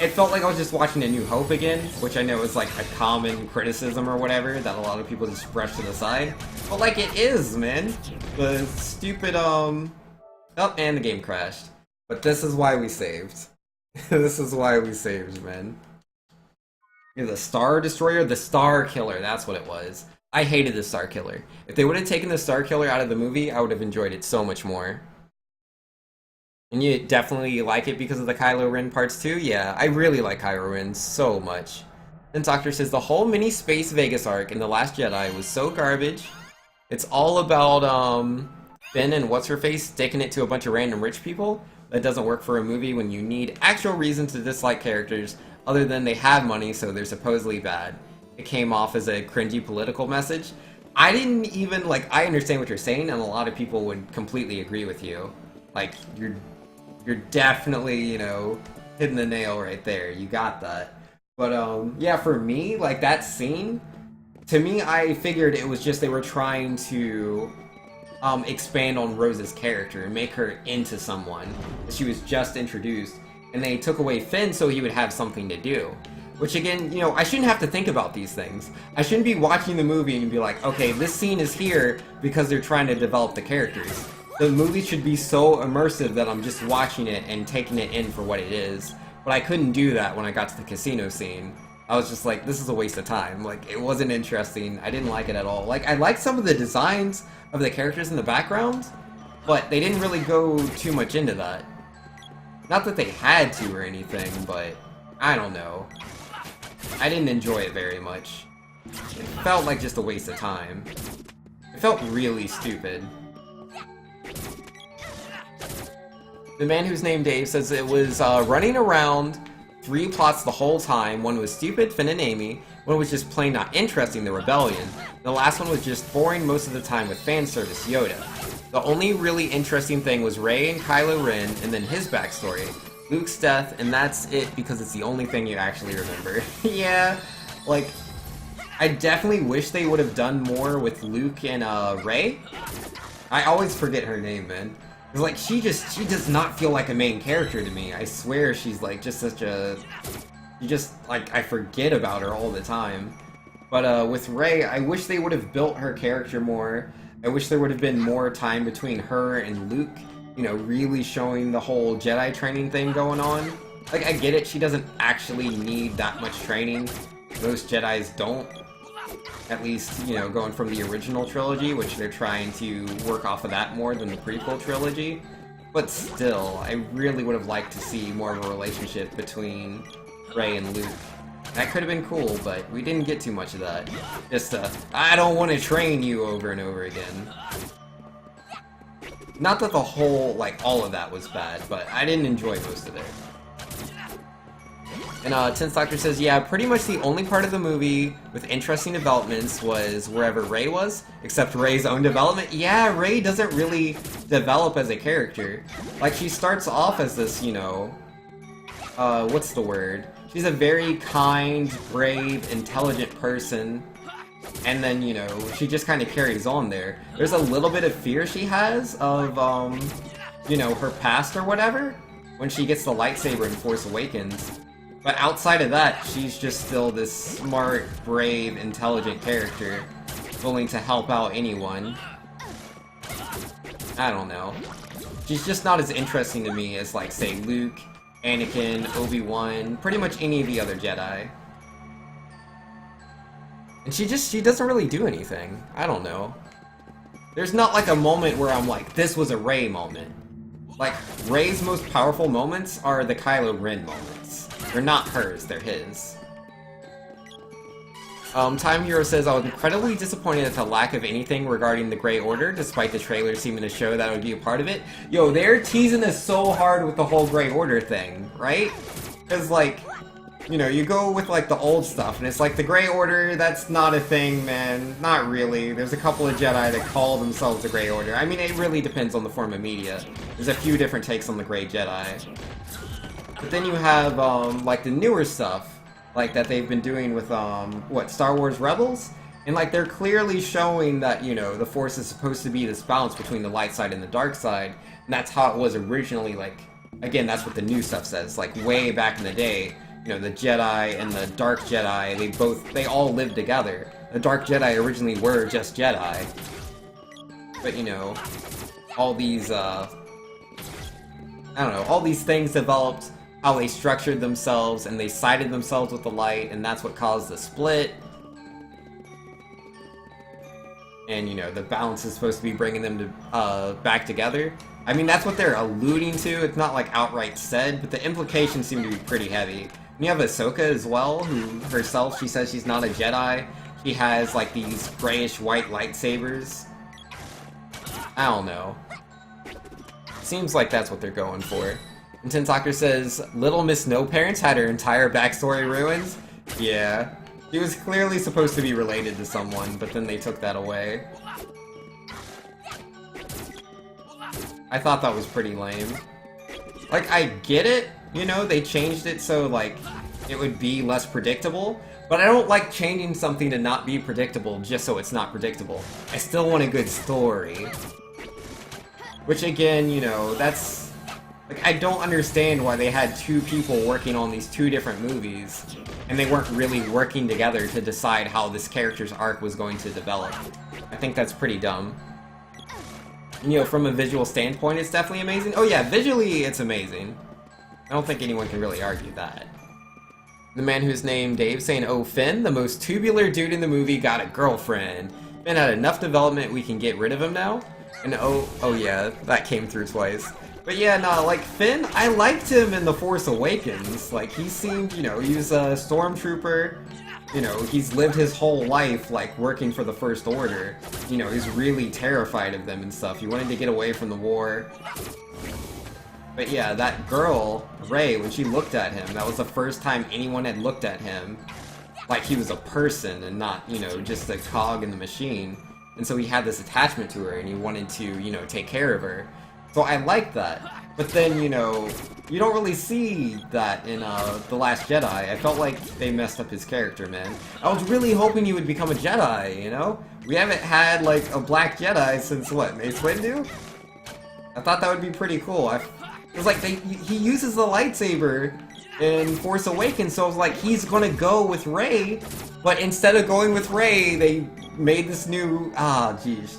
It felt like I was just watching A New Hope again, which I know is like a common criticism or whatever that a lot of people just brush to the side. But like it is, man. The stupid, Oh, and the game crashed. But this is why we saved. This is why we saved, man. Yeah, the Star Destroyer? The Star Killer, that's what it was. I hated the Star Killer. If they would have taken the Star Killer out of the movie, I would have enjoyed it so much more. And you definitely like it because of the Kylo Ren parts too? Yeah, I really like Kylo Ren so much. Then Doctor says, the whole mini Space Vegas arc in The Last Jedi was so garbage. It's all about, Finn and What's-Her-Face sticking it to a bunch of random rich people. That doesn't work for a movie when you need actual reason to dislike characters other than they have money, so they're supposedly bad. It came off as a cringy political message. I didn't even, like, I understand what you're saying, and a lot of people would completely agree with you. Like, you're definitely, you know, hitting the nail right there. You got that. But, yeah, for me, like, that scene, to me, I figured it was just they were trying to expand on Rose's character and make her into someone. She was just introduced, and they took away Finn so he would have something to do. Which, again, you know, I shouldn't have to think about these things. I shouldn't be watching the movie and be like, okay, this scene is here because they're trying to develop the characters. The movie should be so immersive that I'm just watching it and taking it in for what it is. But I couldn't do that when I got to the casino scene. I was just like, this is a waste of time. Like, it wasn't interesting. I didn't like it at all. Like, I liked some of the designs of the characters in the background, but they didn't really go too much into that. Not that they had to or anything, but I don't know. I didn't enjoy it very much. It felt like just a waste of time. It felt really stupid. The man who's named Dave says it was running around 3 plots the whole time. One was stupid, Finn and Amy. One was just plain not interesting, the Rebellion. The last one was just boring most of the time with fan service, Yoda. The only really interesting thing was Rey and Kylo Ren, and then his backstory. Luke's death, and that's it because it's the only thing you actually remember. Yeah, like, I definitely wish they would have done more with Luke and Rey. I always forget her name, man. It's like, she does not feel like a main character to me. I swear she's like just such a... I forget about her all the time. But with Rey, I wish they would have built her character more. I wish there would have been more time between her and Luke. You know, really showing the whole Jedi training thing going on. Like, I get it, she doesn't actually need that much training. Most Jedis don't. At least, you know, going from the original trilogy, which they're trying to work off of that more than the prequel trilogy. But still, I really would have liked to see more of a relationship between Rey and Luke. That could have been cool, but we didn't get too much of that. Just, I don't want to train you over and over again. Not that the whole, like, all of that was bad, but I didn't enjoy most of it. And Tense Doctor says, yeah, pretty much the only part of the movie with interesting developments was wherever Rey was, except Rey's own development. Yeah, Rey doesn't really develop as a character. Like, she starts off as this, you know, what's the word? She's a very kind, brave, intelligent person, and then, you know, she just kind of carries on there. There's a little bit of fear she has of, you know, her past or whatever, when she gets the lightsaber in Force Awakens. But outside of that, she's just still this smart, brave, intelligent character, willing to help out anyone. I don't know. She's just not as interesting to me as, like, say, Luke, Anakin, Obi-Wan, pretty much any of the other Jedi. And she doesn't really do anything. I don't know. There's not, like, a moment where I'm like, this was a Rey moment. Like, Rey's most powerful moments are the Kylo Ren moments. They're not hers, they're his. Time Hero says, I was incredibly disappointed at the lack of anything regarding the Grey Order, despite the trailer seeming to show that it would be a part of it. Yo, they're teasing us so hard with the whole Grey Order thing, right? Because, like, you know, you go with like the old stuff, and it's like the Grey Order, that's not a thing, man. Not really. There's a couple of Jedi that call themselves the Grey Order. I mean, it really depends on the form of media. There's a few different takes on the Grey Jedi. But then you have, like the newer stuff, like that they've been doing with, what, Star Wars Rebels? And like they're clearly showing that, you know, the Force is supposed to be this balance between the light side and the dark side. And that's how it was originally, like, again, that's what the new stuff says. Like, way back in the day, you know, the Jedi and the Dark Jedi, they all lived together. The Dark Jedi originally were just Jedi. But, you know, all these, I don't know, all these things developed, how they structured themselves, and they sided themselves with the light, and that's what caused the split. And, you know, the balance is supposed to be bringing them to, back together. I mean, that's what they're alluding to. It's not, like, outright said, but the implications seem to be pretty heavy. And you have Ahsoka as well, who herself, she says she's not a Jedi. She has, like, these grayish-white lightsabers. I don't know. Seems like that's what they're going for. And Tensoccer says, Little Miss No Parents had her entire backstory ruined? Yeah. She was clearly supposed to be related to someone, but then they took that away. I thought that was pretty lame. Like, I get it, you know, they changed it so, like, it would be less predictable, but I don't like changing something to not be predictable just so it's not predictable. I still want a good story. Which, again, you know, that's... Like, I don't understand why they had two people working on these two different movies, and they weren't really working together to decide how this character's arc was going to develop. I think that's pretty dumb. You know, from a visual standpoint, it's definitely amazing. Oh yeah, visually, it's amazing. I don't think anyone can really argue that. The man who's named Dave saying, oh, Finn, the most tubular dude in the movie, got a girlfriend. Finn had enough development, we can get rid of him now? And oh yeah, that came through twice. But yeah, no, like, Finn, I liked him in The Force Awakens. Like, he seemed, you know, he was a stormtrooper. You know, he's lived his whole life, like, working for the First Order. You know, he's really terrified of them and stuff. He wanted to get away from the war. But yeah, that girl, Rey, when she looked at him, that was the first time anyone had looked at him like he was a person and not, you know, just a cog in the machine. And so he had this attachment to her and he wanted to, you know, take care of her. So I like that. But then, you know, you don't really see that in The Last Jedi. I felt like they messed up his character, man. I was really hoping he would become a Jedi, you know? We haven't had, like, a black Jedi since, what, Mace Windu? I thought that would be pretty cool. It was like, he uses the lightsaber in Force Awakens, so I was like, he's gonna go with Rey, but instead of going with Rey, they made this new,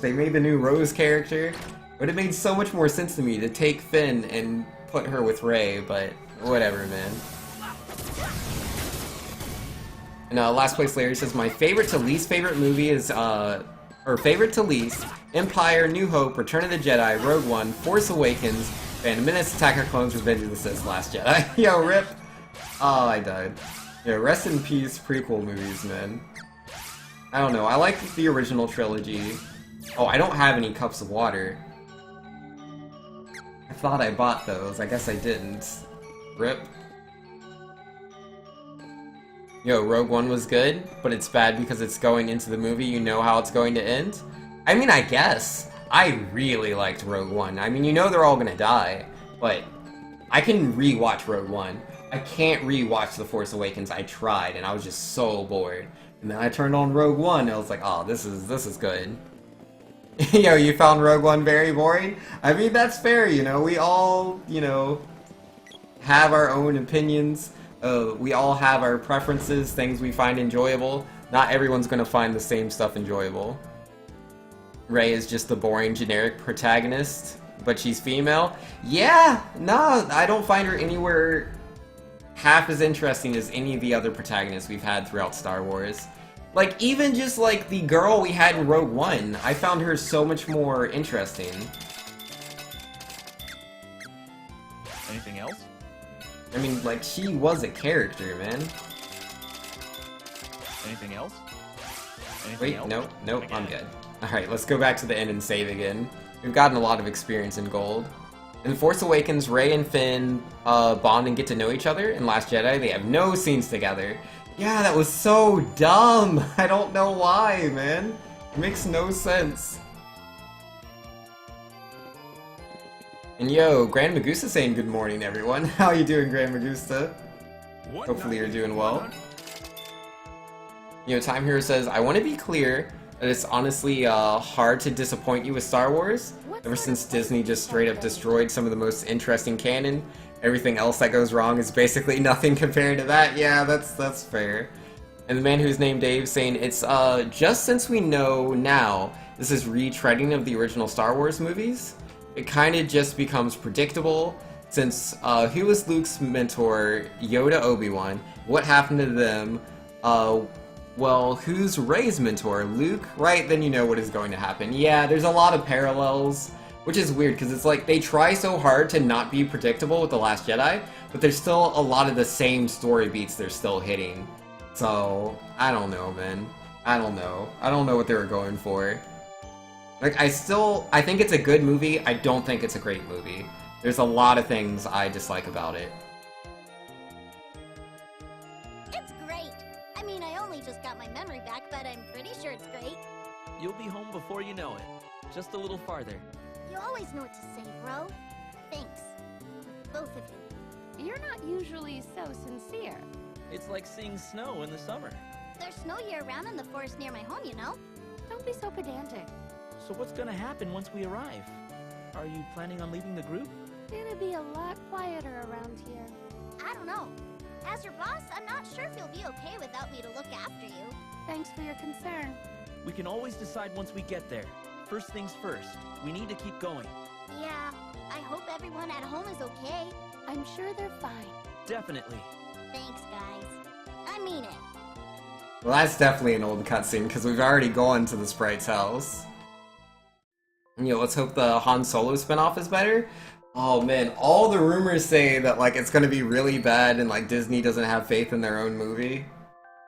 they made the new Rose character. But it made so much more sense to me to take Finn and put her with Rey, but whatever, man. And last place Larry says, my favorite to least favorite movie is, or favorite to least, Empire, New Hope, Return of the Jedi, Rogue One, Force Awakens, Phantom Menace, Attack of Clones, Revenge of the Sith, Last Jedi. Yo, rip. Oh, I died. Yeah, rest in peace prequel movies, man. I don't know, I like the original trilogy. Oh, I don't have any cups of water. I thought I bought those. I guess I didn't. Rip. Yo, Rogue One was good, but it's bad because it's going into the movie. You know how it's going to end? I mean, I guess. I really liked Rogue One. I mean, you know they're all gonna die, but I can re-watch Rogue One. I can't re-watch The Force Awakens. I tried, and I was just so bored. And then I turned on Rogue One, and I was like, oh, this is good. Yo, you found Rogue One very boring? I mean, that's fair, you know, we all, you know, have our own opinions, we all have our preferences, things we find enjoyable. Not everyone's gonna find the same stuff enjoyable. Rey is just the boring, generic protagonist, but she's female? Yeah, no, I don't find her anywhere half as interesting as any of the other protagonists we've had throughout Star Wars. Like, even just, like, the girl we had in Rogue One, I found her so much more interesting. Anything else? I mean, like, she was a character, man. Anything else? Anything Wait, else? nope, I'm good. Alright, let's go back to the end and save again. We've gotten a lot of experience in gold. In Force Awakens, Rey and Finn bond and get to know each other. In Last Jedi, they have no scenes together. Yeah, that was so dumb. I don't know why, man. It makes no sense. And yo, Grand Magusta saying good morning, everyone. How you doing, Grand Magusta? Hopefully you're doing well. You know, Time Hero says, I want to be clear that it's honestly hard to disappoint you with Star Wars. Ever since Disney just straight up destroyed some of the most interesting canon, everything else that goes wrong is basically nothing compared to that. Yeah, that's fair. And the man who's named Dave saying, it's just since we know now this is retreading of the original Star Wars movies, it kind of just becomes predictable. Since who was Luke's mentor, Yoda, Obi-Wan? What happened to them? Well, who's Rey's mentor? Luke? Right, then you know what is going to happen. Yeah, there's a lot of parallels, which is weird, because it's like, they try so hard to not be predictable with The Last Jedi, but there's still a lot of the same story beats they're still hitting. So, I don't know, man. I don't know. I don't know what they were going for. Like, I think it's a good movie, I don't think it's a great movie. There's a lot of things I dislike about it. It's great. I mean, I only just got my memory back, but I'm pretty sure it's great. You'll be home before you know it. Just a little farther. You always know what to say, bro. Thanks. Both of you. You're not usually so sincere. It's like seeing snow in the summer. There's snow year-round in the forest near my home, you know? Don't be so pedantic. So what's gonna happen once we arrive? Are you planning on leaving the group? It'll be a lot quieter around here. I don't know. As your boss, I'm not sure if you'll be okay without me to look after you. Thanks for your concern. We can always decide once we get there. First things first, we need to keep going. Yeah, I hope everyone at home is okay. I'm sure they're fine. Definitely. Thanks, guys. I mean it. Well, that's definitely an old cutscene, because we've already gone to the sprite's house. You know, let's hope the Han Solo spinoff is better. Oh man, all the rumors say that like it's gonna be really bad and like Disney doesn't have faith in their own movie.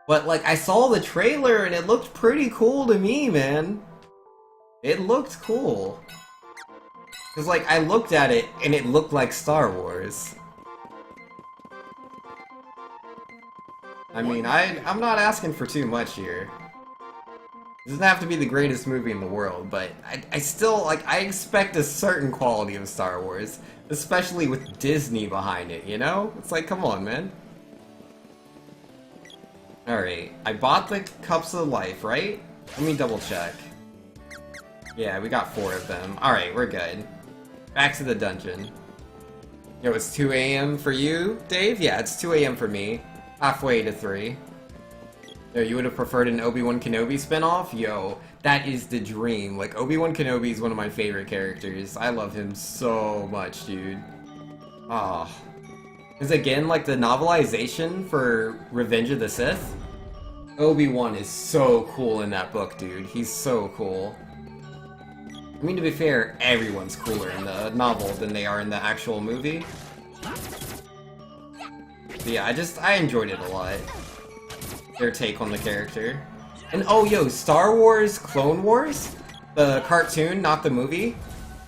But like I saw the trailer and it looked pretty cool to me, man. It looked cool. Cause like I looked at it and it looked like Star Wars. I mean, I'm not asking for too much here. It doesn't have to be the greatest movie in the world, but I still, like, I expect a certain quality of Star Wars, especially with Disney behind it, you know? It's like, come on, man. Alright, I bought the Cups of Life, right? Let me double check. Yeah, we got 4 of them. Alright, we're good. Back to the dungeon. Yo, it's 2 a.m. for you, Dave? Yeah, it's 2 a.m. for me. Halfway to 3. Yo, you would have preferred an Obi-Wan Kenobi spinoff? Yo, that is the dream. Like, Obi-Wan Kenobi is one of my favorite characters. I love him so much, dude. Ah. Because again, like, the novelization for Revenge of the Sith, Obi-Wan is so cool in that book, dude. He's so cool. I mean, to be fair, everyone's cooler in the novel than they are in the actual movie. But yeah, I enjoyed it a lot. Their take on the character. And oh yo, Star Wars Clone Wars? The cartoon, not the movie.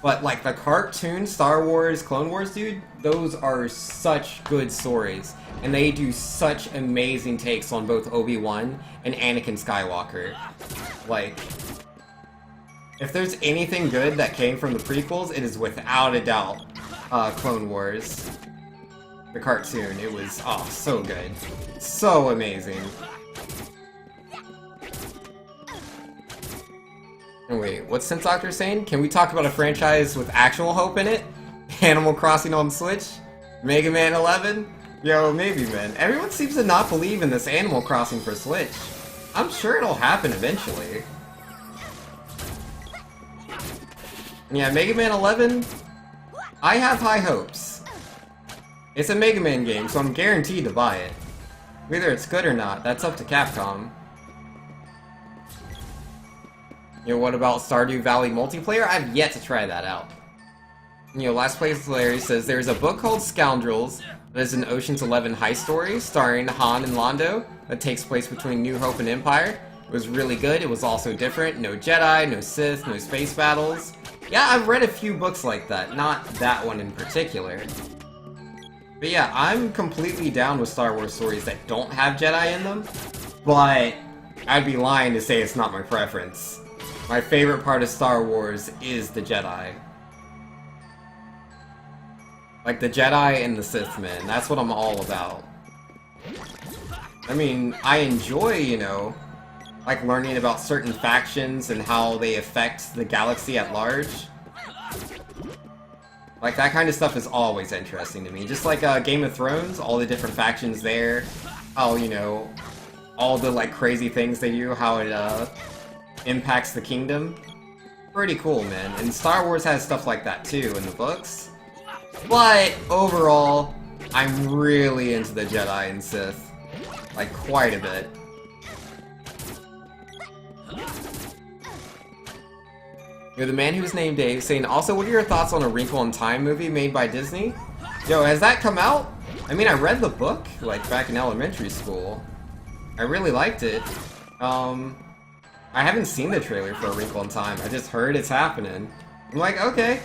But like the cartoon Star Wars Clone Wars, dude, those are such good stories. And they do such amazing takes on both Obi-Wan and Anakin Skywalker. Like, if there's anything good that came from the prequels, it is without a doubt Clone Wars. The cartoon, it was, oh, so good. So amazing. And wait, what's Sense Doctor saying? Can we talk about a franchise with actual hope in it? Animal Crossing on Switch? Mega Man 11? Yo, maybe, man. Everyone seems to not believe in this Animal Crossing for Switch. I'm sure it'll happen eventually. And yeah, Mega Man 11, I have high hopes. It's a Mega Man game, so I'm guaranteed to buy it. Whether it's good or not, that's up to Capcom. You know, what about Stardew Valley multiplayer? I've yet to try that out. You know, Last Place Larry says, there's a book called Scoundrels that is an Ocean's 11 heist story starring Han and Londo that takes place between New Hope and Empire. It was really good. It was also different. No Jedi, no Sith, no space battles. Yeah, I've read a few books like that, not that one in particular. But yeah, I'm completely down with Star Wars stories that don't have Jedi in them, but I'd be lying to say it's not my preference. My favorite part of Star Wars is the Jedi. Like, the Jedi and the Sith, man. That's what I'm all about. I mean, I enjoy, you know, like learning about certain factions and how they affect the galaxy at large. Like, that kind of stuff is always interesting to me. Just like Game of Thrones, all the different factions there. How, you know, all the, like, crazy things they do, how it, impacts the kingdom. Pretty cool, man. And Star Wars has stuff like that too in the books. But overall, I'm really into the Jedi and Sith. Like, quite a bit. You're the man who's named Dave saying, also, what are your thoughts on A Wrinkle in Time movie made by Disney? Yo, has that come out? I mean, I read the book, like, back in elementary school. I really liked it. I haven't seen the trailer for A Wrinkle in Time. I just heard it's happening. I'm like, okay.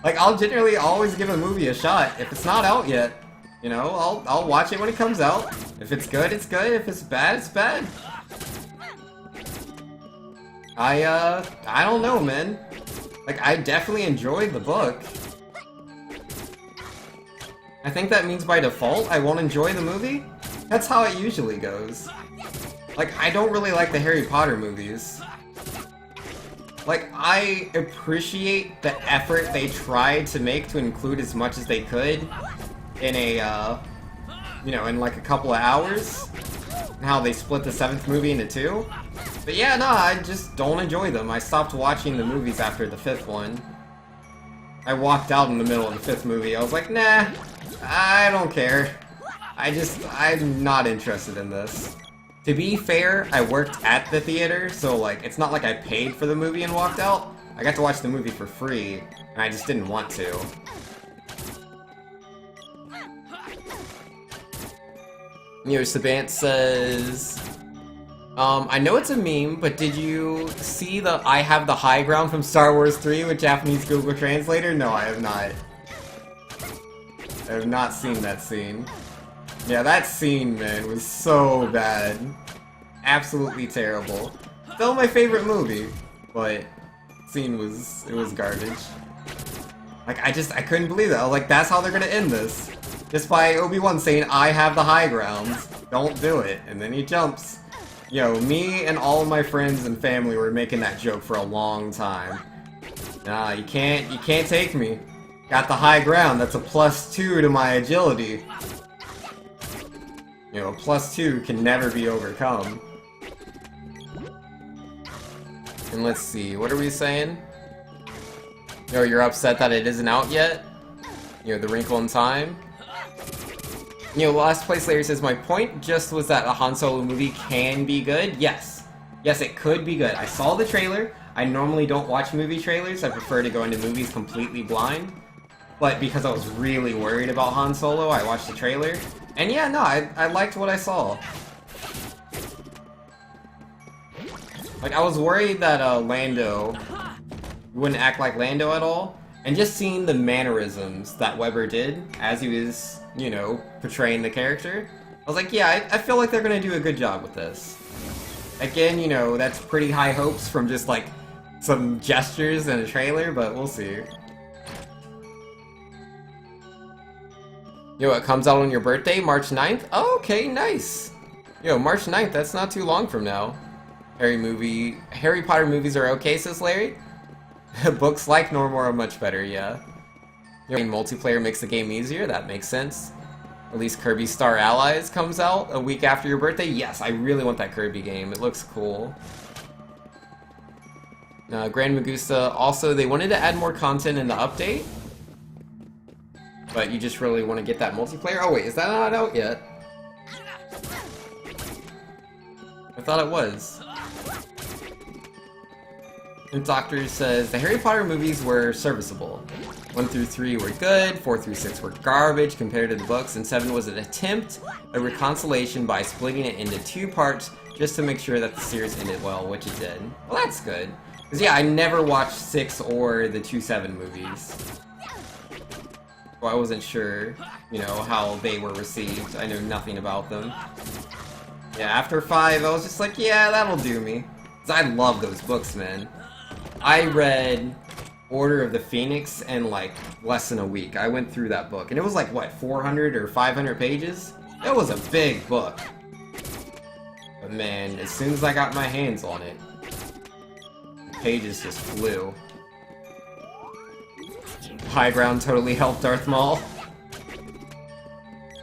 Like, I'll generally always give a movie a shot. If it's not out yet, you know, I'll watch it when it comes out. If it's good, it's good. If it's bad, it's bad. I don't know, man. Like, I definitely enjoyed the book. I think that means by default I won't enjoy the movie? That's how it usually goes. Like, I don't really like the Harry Potter movies. Like, I appreciate the effort they tried to make to include as much as they could in a, you know, in like a couple of hours. And how they split the 7th movie into 2. But yeah, no, I just don't enjoy them. I stopped watching the movies after the 5th one. I walked out in the middle of the 5th movie. I was like, nah, I don't care. I'm not interested in this. To be fair, I worked at the theater, so like, it's not like I paid for the movie and walked out. I got to watch the movie for free, and I just didn't want to. You know, Sabant says, I know it's a meme, but did you see the I have the high ground from Star Wars 3 with Japanese Google Translator? No, I have not. I have not seen that scene. Yeah, that scene, man, was so bad. Absolutely terrible. Still my favorite movie, but scene was garbage. Like, I couldn't believe it. I was like, that's how they're gonna end this. Just by Obi-Wan saying, I have the high ground. Don't do it. And then he jumps. Yo, me and all of my friends and family were making that joke for a long time. Nah, you can't take me. Got the high ground. That's a +2 to my agility. You know, a +2 can never be overcome. And let's see, what are we saying? Yo, you're upset that it isn't out yet? You know, The Wrinkle in Time? You know, Last Place Later says, my point just was that a Han Solo movie can be good. Yes. Yes, it could be good. I saw the trailer. I normally don't watch movie trailers. I prefer to go into movies completely blind. But because I was really worried about Han Solo, I watched the trailer. And yeah, no, I liked what I saw. Like, I was worried that Lando wouldn't act like Lando at all. And just seeing the mannerisms that Weber did as he was, you know, portraying the character, I was like, yeah, I feel like they're gonna do a good job with this. Again, you know, that's pretty high hopes from just, like, some gestures in a trailer, but we'll see. Yo, it comes out on your birthday, March 9th? Oh, okay, nice! Yo, March 9th, that's not too long from now. Harry Potter movies are okay, says Larry? Books like normal are much better, yeah. I mean, multiplayer makes the game easier, that makes sense. At least Kirby Star Allies comes out a week after your birthday. Yes, I really want that Kirby game, it looks cool. Grand Magusta, also, they wanted to add more content in the update. But you just really want to get that multiplayer? Oh wait, is that not out yet? I thought it was. And Doctor says, the Harry Potter movies were serviceable. 1 through 3 were good, 4 through 6 were garbage compared to the books, and 7 was an attempt at reconciliation by splitting it into 2 parts just to make sure that the series ended well, which it did. Well, that's good. Cause yeah, I never watched 6 or the 2-7 movies. So I wasn't sure, you know, how they were received. I know nothing about them. Yeah, after 5, I was just like, yeah, that'll do me. Cause I love those books, man. I read Order of the Phoenix in like less than a week. I went through that book, and it was like, what, 400 or 500 pages? It was a big book. But man, as soon as I got my hands on it, pages just flew. High ground totally helped Darth Maul.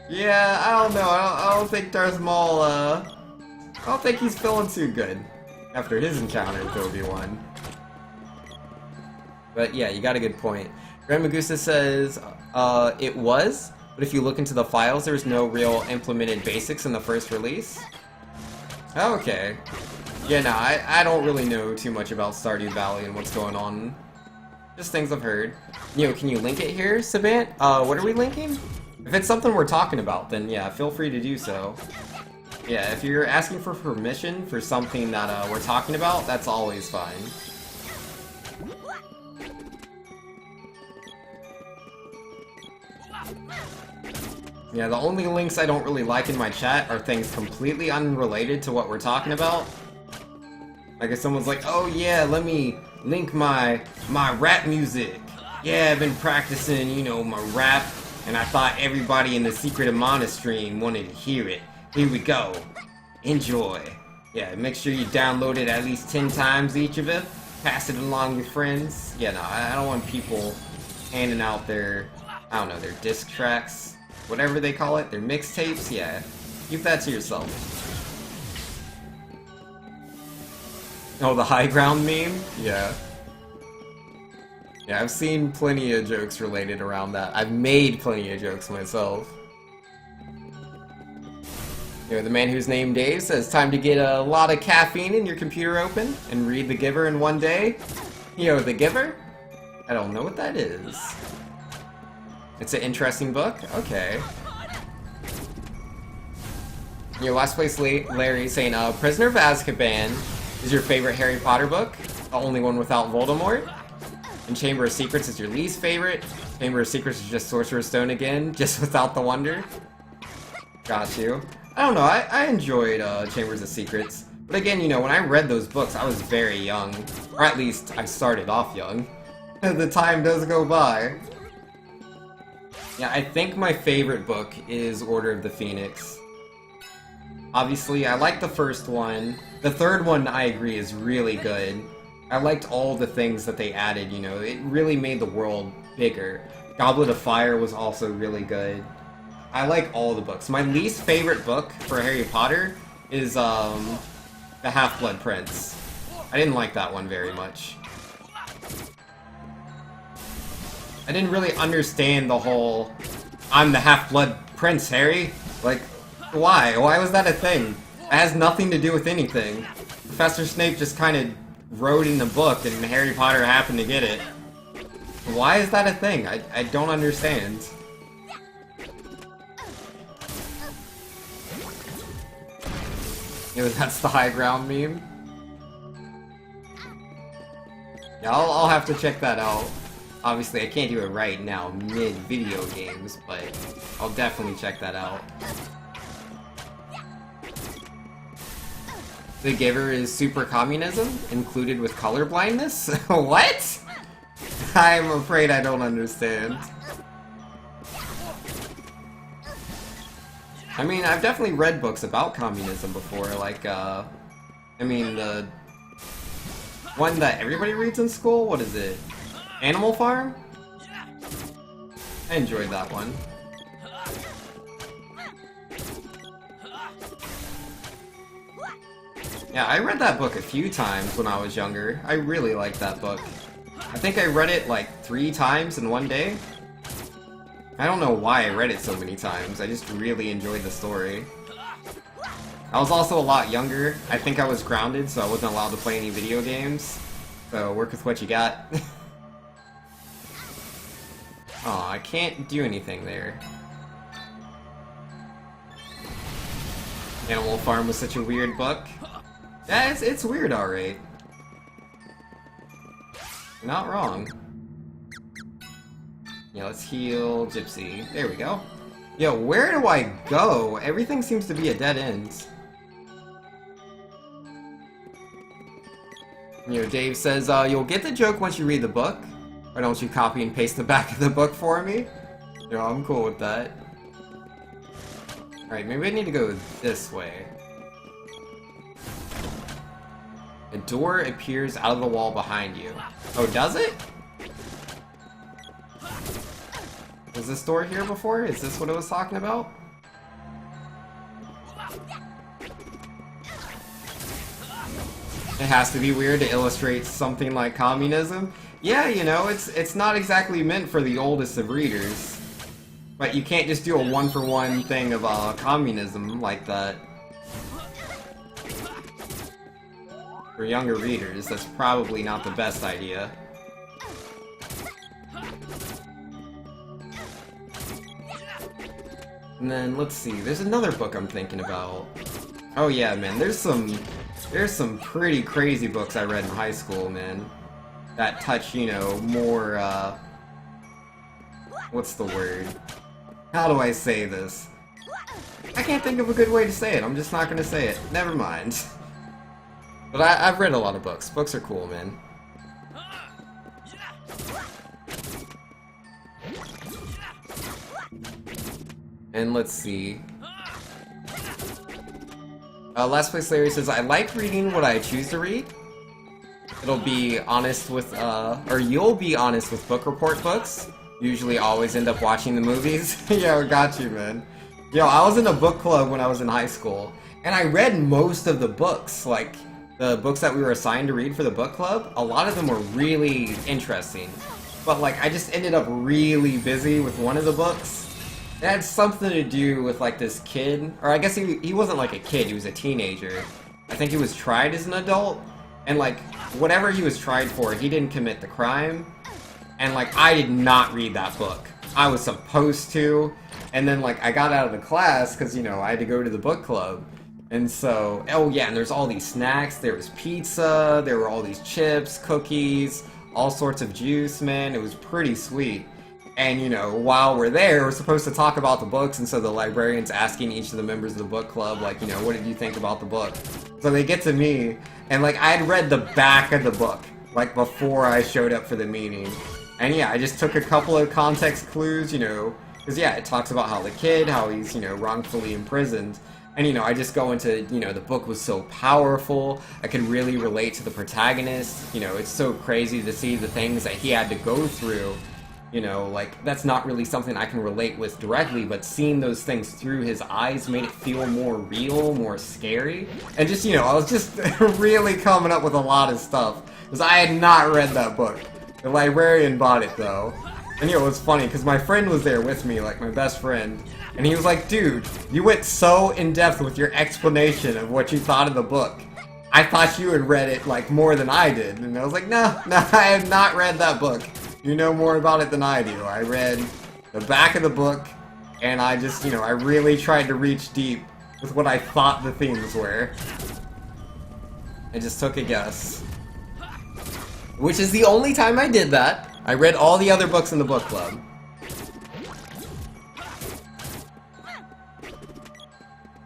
Yeah, I don't know. I don't think Darth Maul, I don't think he's feeling too good after his encounter with Obi-Wan. But yeah, you got a good point. Grand Magusa says, it was, but if you look into the files, there's no real implemented basics in the first release. Okay. Yeah, no, I don't really know too much about Stardew Valley and what's going on. Just things I've heard. You know, can you link it here, Sabant? What are we linking? If it's something we're talking about, then yeah, feel free to do so. Yeah, if you're asking for permission for something that we're talking about, that's always fine. Yeah, the only links I don't really like in my chat are things completely unrelated to what we're talking about. Like if someone's like, oh yeah, let me link my rap music. Yeah, I've been practicing, you know, my rap, and I thought everybody in the Secret of Mana stream wanted to hear it. Here we go. Enjoy. Yeah, make sure you download it at least 10 times each of it. Pass it along with friends. Yeah, no, I don't want people handing out their, I don't know, their disc tracks. Whatever they call it, their mixtapes. Yeah, keep that to yourself. Oh, the high ground meme? Yeah. Yeah, I've seen plenty of jokes related around that. I've made plenty of jokes myself. You know, the man who's named Dave says, time to get a lot of caffeine in your computer open and read The Giver in one day. You know, The Giver? I don't know what that is. It's an interesting book? Okay. You know, last place Larry saying, Prisoner of Azkaban is your favorite Harry Potter book, the only one without Voldemort. And Chamber of Secrets is your least favorite. Chamber of Secrets is just Sorcerer's Stone again, just without the wonder. Got you. I don't know, I enjoyed Chambers of Secrets. But again, you know, when I read those books, I was very young. Or at least, I started off young. The time does go by. Yeah, I think my favorite book is Order of the Phoenix. Obviously, I like the first one. The third one, I agree, is really good. I liked all the things that they added, you know, it really made the world bigger. Goblet of Fire was also really good. I like all the books. My least favorite book for Harry Potter is, The Half-Blood Prince. I didn't like that one very much. I didn't really understand the whole, I'm the Half-Blood Prince, Harry. Like, why? Why was that a thing? It has nothing to do with anything. Professor Snape just kind of wrote in the book and Harry Potter happened to get it. Why is that a thing? I don't understand. You know, that's the high ground meme. Yeah, I'll have to check that out. Obviously, I can't do it right now, mid-video games, but I'll definitely check that out. The Giver is super communism, included with color blindness? What? I'm afraid I don't understand. I mean, I've definitely read books about communism before, like, I mean, the one that everybody reads in school? What is it? Animal Farm? I enjoyed that one. Yeah, I read that book a few times when I was younger. I really liked that book. I think I read it like 3 times in one day. I don't know why I read it so many times, I just really enjoyed the story. I was also a lot younger. I think I was grounded, so I wasn't allowed to play any video games. So work with what you got. Aw, I can't do anything there. Animal Farm was such a weird book. Yeah, it's weird, alright. You're not wrong. Yeah, let's heal Gypsy. There we go. Yo, where do I go? Everything seems to be a dead end. You know, Dave says, you'll get the joke once you read the book. Why don't you copy and paste the back of the book for me? Yo, I'm cool with that. Alright, maybe I need to go this way. A door appears out of the wall behind you. Oh, does it? Was this door here before? Is this what it was talking about? It has to be weird to illustrate something like communism. Yeah, you know, it's not exactly meant for the oldest of readers. But you can't just do a one-for-one thing of communism like that. For younger readers, that's probably not the best idea. And then, let's see, there's another book I'm thinking about. Oh yeah, man, there's some pretty crazy books I read in high school, man. That touch, you know, more, what's the word? How do I say this? I can't think of a good way to say it, I'm just not gonna say it. Never mind. But I've read a lot of books. Books are cool, man. And let's see. Last Place Larry says, I like reading what I choose to read. It'll be honest with, or you'll be honest with book report books. Usually always end up watching the movies. Yo, got you, man. Yo, I was in a book club when I was in high school. And I read most of the books, like, the books that we were assigned to read for the book club. A lot of them were really interesting. But, like, I just ended up really busy with one of the books. It had something to do with, like, this kid, or I guess he wasn't like a kid, he was a teenager. I think he was tried as an adult, and, like, whatever he was tried for, he didn't commit the crime, and, like, I did not read that book. I was supposed to, and then, like, I got out of the class, because, you know, I had to go to the book club, and so, oh yeah, and there's all these snacks, there was pizza, there were all these chips, cookies, all sorts of juice, man, it was pretty sweet. And, you know, while we're there, we're supposed to talk about the books, and so the librarian's asking each of the members of the book club, like, you know, what did you think about the book? So they get to me, and, like, I had read the back of the book, like, before I showed up for the meeting. And, yeah, I just took a couple of context clues, you know, because, yeah, it talks about how the kid, how he's, you know, wrongfully imprisoned. And, you know, I just go into, you know, the book was so powerful, I could really relate to the protagonist, you know, it's so crazy to see the things that he had to go through. You know, like, that's not really something I can relate with directly, but seeing those things through his eyes made it feel more real, more scary. And just, you know, I was just really coming up with a lot of stuff. Because I had not read that book. The librarian bought it, though. And, you know, it was funny, because my friend was there with me, like, my best friend. And he was like, dude, you went so in-depth with your explanation of what you thought of the book. I thought you had read it, like, more than I did. And I was like, no, I have not read that book. You know more about it than I do. I read the back of the book, and I just, you know, I really tried to reach deep with what I thought the themes were. I just took a guess. Which is the only time I did that. I read all the other books in the book club.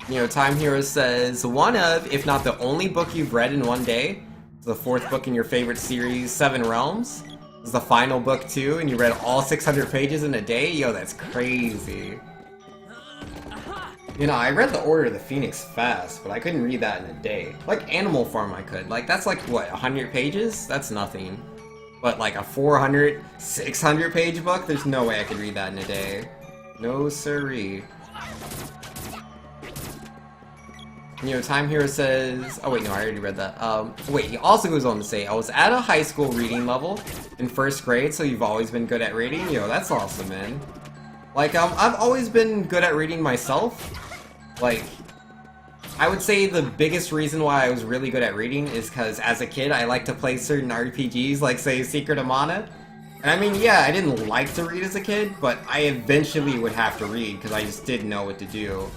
You know, Time Hero says, one of, if not the only book you've read in one day, is the fourth book in your favorite series, Seven Realms. This is the final book too, and you read all 600 pages in a day? Yo, that's crazy. You know, I read The Order of the Phoenix fast, but I couldn't read that in a day. Like Animal Farm I could. Like, that's like, what, 100 pages? That's nothing. But like a 400, 600 page book? There's no way I could read that in a day. No siree. You know, Time Hero says... Oh wait, no, I already read that. Wait, he also goes on to say, I was at a high school reading level in first grade, so you've always been good at reading? Yo, that's awesome, man. Like, I've always been good at reading myself. Like, I would say the biggest reason why I was really good at reading is because as a kid, I liked to play certain RPGs, like, say, Secret of Mana. And I mean, yeah, I didn't like to read as a kid, but I eventually would have to read because I just didn't know what to do.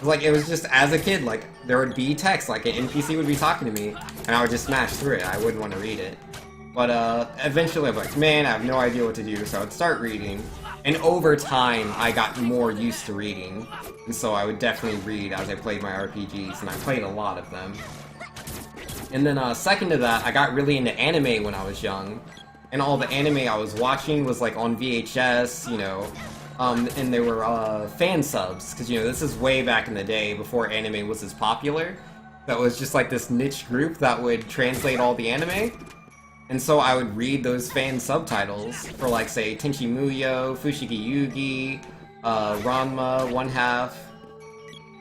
Like, it was just, as a kid, like, there would be text, like, an NPC would be talking to me, and I would just smash through it. I wouldn't want to read it. But eventually I'm like, man, I have no idea what to do, so I would start reading. And over time, I got more used to reading. And so I would definitely read as I played my RPGs, and I played a lot of them. And then second to that, I got really into anime when I was young. And all the anime I was watching was like on VHS, you know, and there were fan subs, because, you know, this is way back in the day before anime was as popular. That was just like this niche group that would translate all the anime. And so I would read those fan subtitles for, like, say, Tenchi Muyo, Fushigi Yugi, Ranma, One Half.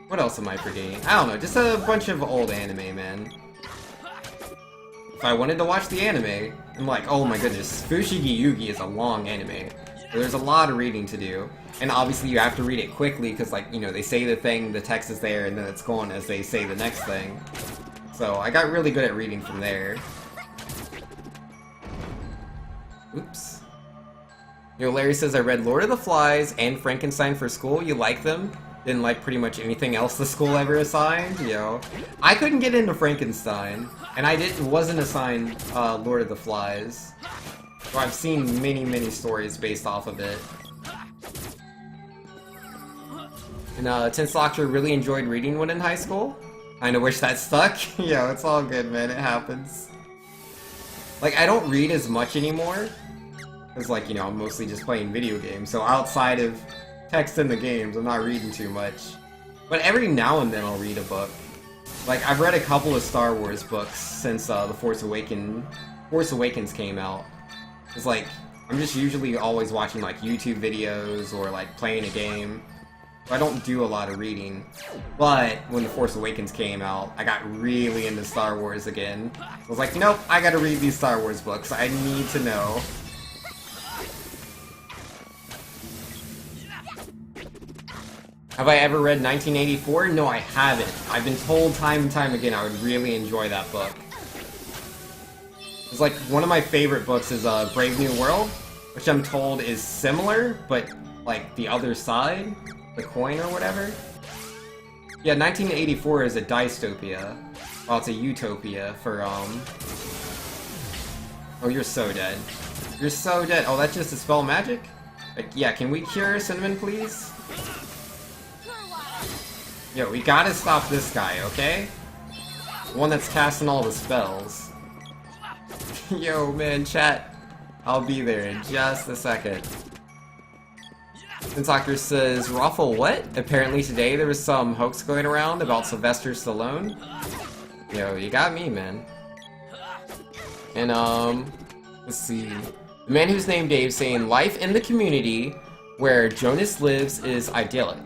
What else am I forgetting? I don't know, just a bunch of old anime, man. If I wanted to watch the anime, I'm like, oh my goodness, Fushigi Yugi is a long anime. So there's a lot of reading to do. And obviously you have to read it quickly, because, like, you know, they say the thing, the text is there, and then it's going as they say the next thing. So I got really good at reading from there. Oops. Yo, Larry says, I read Lord of the Flies and Frankenstein for school. You like them? Didn't like pretty much anything else the school ever assigned, yo. I couldn't get into Frankenstein, and I wasn't assigned Lord of the Flies. So I've seen many stories based off of it. And Tinsloctor really enjoyed reading when in high school. Kinda wish that stuck. Yo, it's all good, man. It happens. Like, I don't read as much anymore. Because, like, you know, I'm mostly just playing video games. So outside of text in the games, I'm not reading too much. But every now and then I'll read a book. Like, I've read a couple of Star Wars books since The Force Awakens came out. It's like, I'm just usually always watching, like, YouTube videos or, like, playing a game. So I don't do a lot of reading. But when The Force Awakens came out, I got really into Star Wars again. I was like, nope, I gotta read these Star Wars books. I need to know. Have I ever read 1984? No, I haven't. I've been told time and time again I would really enjoy that book. It's like, one of my favorite books is Brave New World, which I'm told is similar, but like the other side, the coin or whatever. Yeah, 1984 is a dystopia. Well, it's a utopia for, Oh, you're so dead. You're so dead. Oh, that's just a spell magic? Like, yeah, can we cure Cinnamon, please? Yo, we gotta stop this guy, okay? The one that's casting all the spells. Yo, man, chat. I'll be there in just a second. Sensoctor says, Raffle what? Apparently today there was some hoax going around about Sylvester Stallone. Yo, you got me, man. And, let's see. The man who's named Dave saying, life in the community where Jonas lives is idyllic.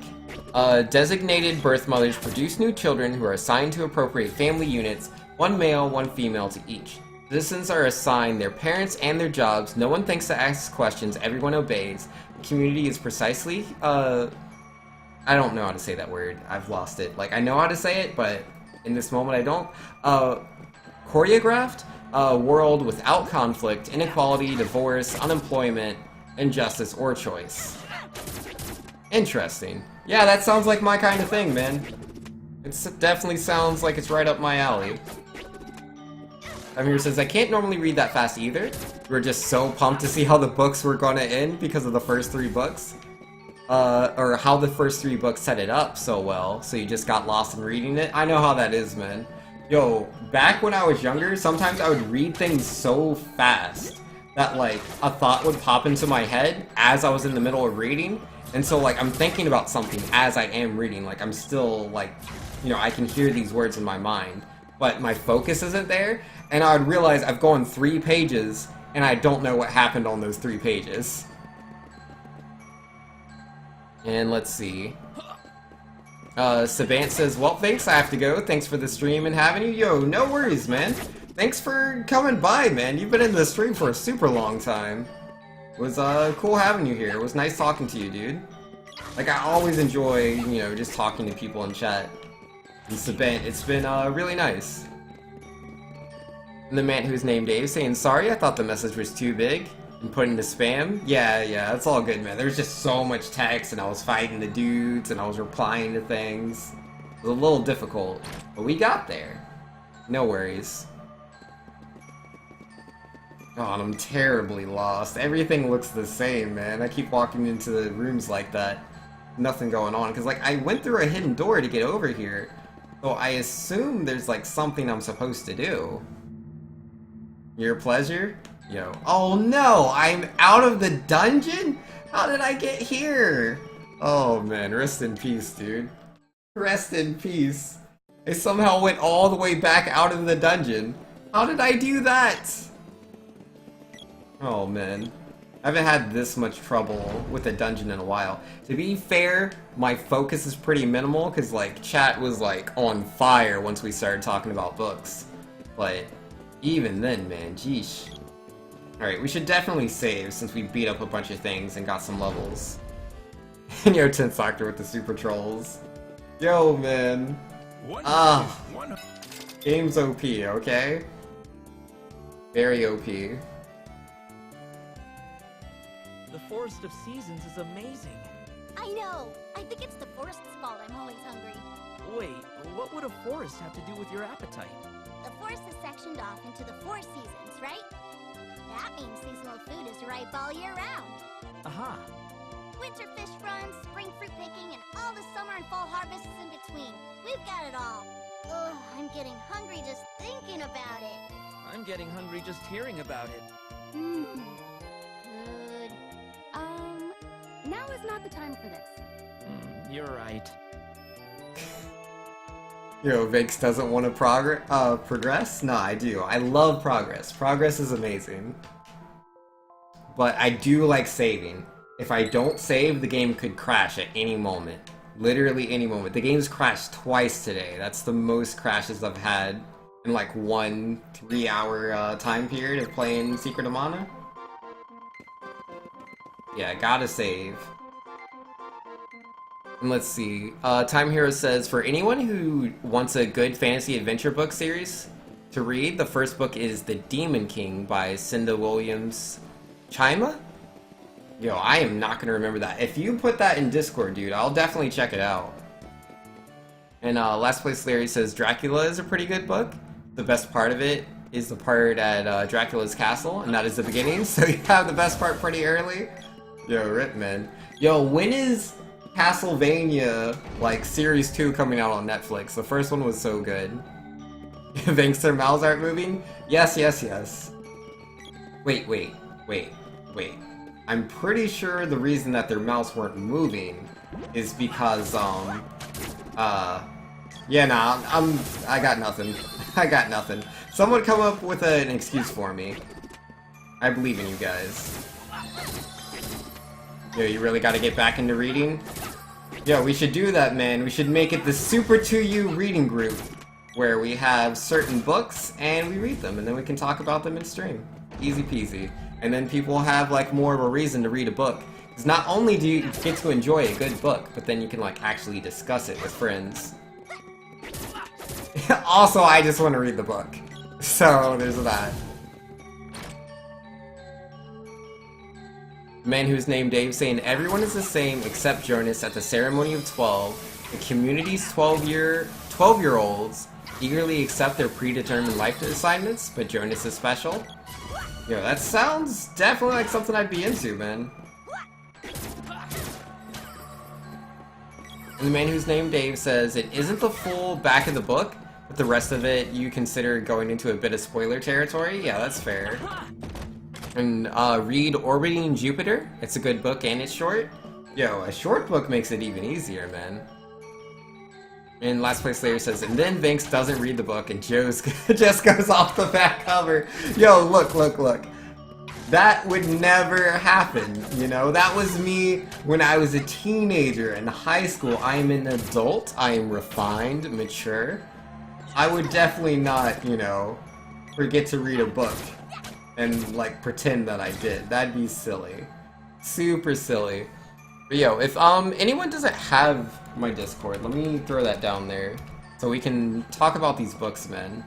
Designated birth mothers produce new children who are assigned to appropriate family units, one male, one female to each. Citizens are assigned their parents and their jobs. No one thinks to ask questions. Everyone obeys. The community is precisely, I don't know how to say that word. I've lost it. Like, I know how to say it, but in this moment I don't. Choreographed a world without conflict, inequality, divorce, unemployment, injustice, or choice. Interesting. Yeah, that sounds like my kind of thing, man. It definitely sounds like it's right up my alley. Amir says, I can't normally read that fast either. We're just so pumped to see how the books were gonna end because of the first 3 books. Or how the first 3 books set it up so well, so you just got lost in reading it. I know how that is, man. Yo, back when I was younger, sometimes I would read things so fast that, like, a thought would pop into my head as I was in the middle of reading. And so, like, I'm thinking about something as I am reading. Like, I'm still, like, you know, I can hear these words in my mind. But my focus isn't there. And I would realize I've gone 3 pages, and I don't know what happened on those 3 pages. And let's see. Savant says, well, thanks, I have to go. Thanks for the stream and having you. Yo, no worries, man. Thanks for coming by, man. You've been in the stream for a super long time. It was cool having you here. It was nice talking to you, dude. Like, I always enjoy, you know, just talking to people in chat. And Savant, it's been really nice. And the man who's named Dave saying, sorry, I thought the message was too big. And put into spam. Yeah, it's all good, man. There's just so much text, and I was fighting the dudes, and I was replying to things. It was a little difficult, but we got there. No worries. Oh, and I'm terribly lost. Everything looks the same, man. I keep walking into the rooms like that. Nothing going on. Because, like, I went through a hidden door to get over here. So I assume there's, like, something I'm supposed to do. Your pleasure? Yo. Oh, no! I'm out of the dungeon? How did I get here? Oh, man. Rest in peace, dude. Rest in peace. I somehow went all the way back out of the dungeon. How did I do that? Oh, man. I haven't had this much trouble with a dungeon in a while. To be fair, my focus is pretty minimal, because, like, chat was, like, on fire once we started talking about books. But even then, man, jeesh. Alright, we should definitely save, since we beat up a bunch of things and got some levels. And yo, 10th Doctor with the super trolls. Yo, man. Game's OP, okay? Very OP. The Forest of Seasons is amazing. I know. I think it's the forest's fault I'm always hungry. Wait, what would a forest have to do with your appetite? The forest is sectioned off into the 4 seasons, right? That means seasonal food is ripe all year round. Aha. Winter fish runs, spring fruit picking, and all the summer and fall harvests in between. We've got it all. Ugh, I'm getting hungry just thinking about it. I'm getting hungry just hearing about it. Good. Now is not the time for this. You're right. Yo, Vix doesn't want to progress? No, I do. I love progress. Progress is amazing. But I do like saving. If I don't save, the game could crash at any moment. Literally any moment. The game's crashed twice today. That's the most crashes I've had in like 1 3-hour time period of playing Secret of Mana. Yeah, gotta save. And let's see. Time Hero says, for anyone who wants a good fantasy adventure book series to read, the first book is The Demon King by Cinda Williams Chima? Yo, I am not gonna remember that. If you put that in Discord, dude, I'll definitely check it out. And Last Place Larry says, Dracula is a pretty good book. The best part of it is the part at Dracula's castle, and that is the beginning, so you have the best part pretty early. Yo, rip, man. Yo, when is Castlevania, like, Series 2 coming out on Netflix? The first one was so good. Thanks, their mouths aren't moving? Yes, yes, yes. Wait. I'm pretty sure the reason that their mouths weren't moving is because, yeah, nah, I got nothing. I got nothing. Someone come up with an excuse for me. I believe in you guys. Yo, you really gotta get back into reading? Yo, we should do that, man. We should make it the SuperTwoU reading group, where we have certain books, and we read them, and then we can talk about them in stream. Easy peasy. And then people have, like, more of a reason to read a book. Because not only do you get to enjoy a good book, but then you can, like, actually discuss it with friends. Also, I just want to read the book. So, there's that. Man who's named Dave saying, everyone is the same except Jonas at the ceremony of 12. The community's 12-year-olds eagerly accept their predetermined life assignments, but Jonas is special. Yo, that sounds definitely like something I'd be into, man. And the man who's named Dave says, it isn't the full back of the book, but the rest of it you consider going into a bit of spoiler territory? Yeah, that's fair. And read Orbiting Jupiter. It's a good book and it's short. Yo, a short book makes it even easier, man. And Last Place Later says, and then Vinx doesn't read the book and Joe's just goes off the back cover. Yo, look. That would never happen, you know? That was me when I was a teenager in high school. I am an adult. I am refined, mature. I would definitely not, you know, forget to read a book and, like, pretend that I did. That'd be silly. Super silly. But yo, if anyone doesn't have my Discord, let me throw that down there so we can talk about these books, man.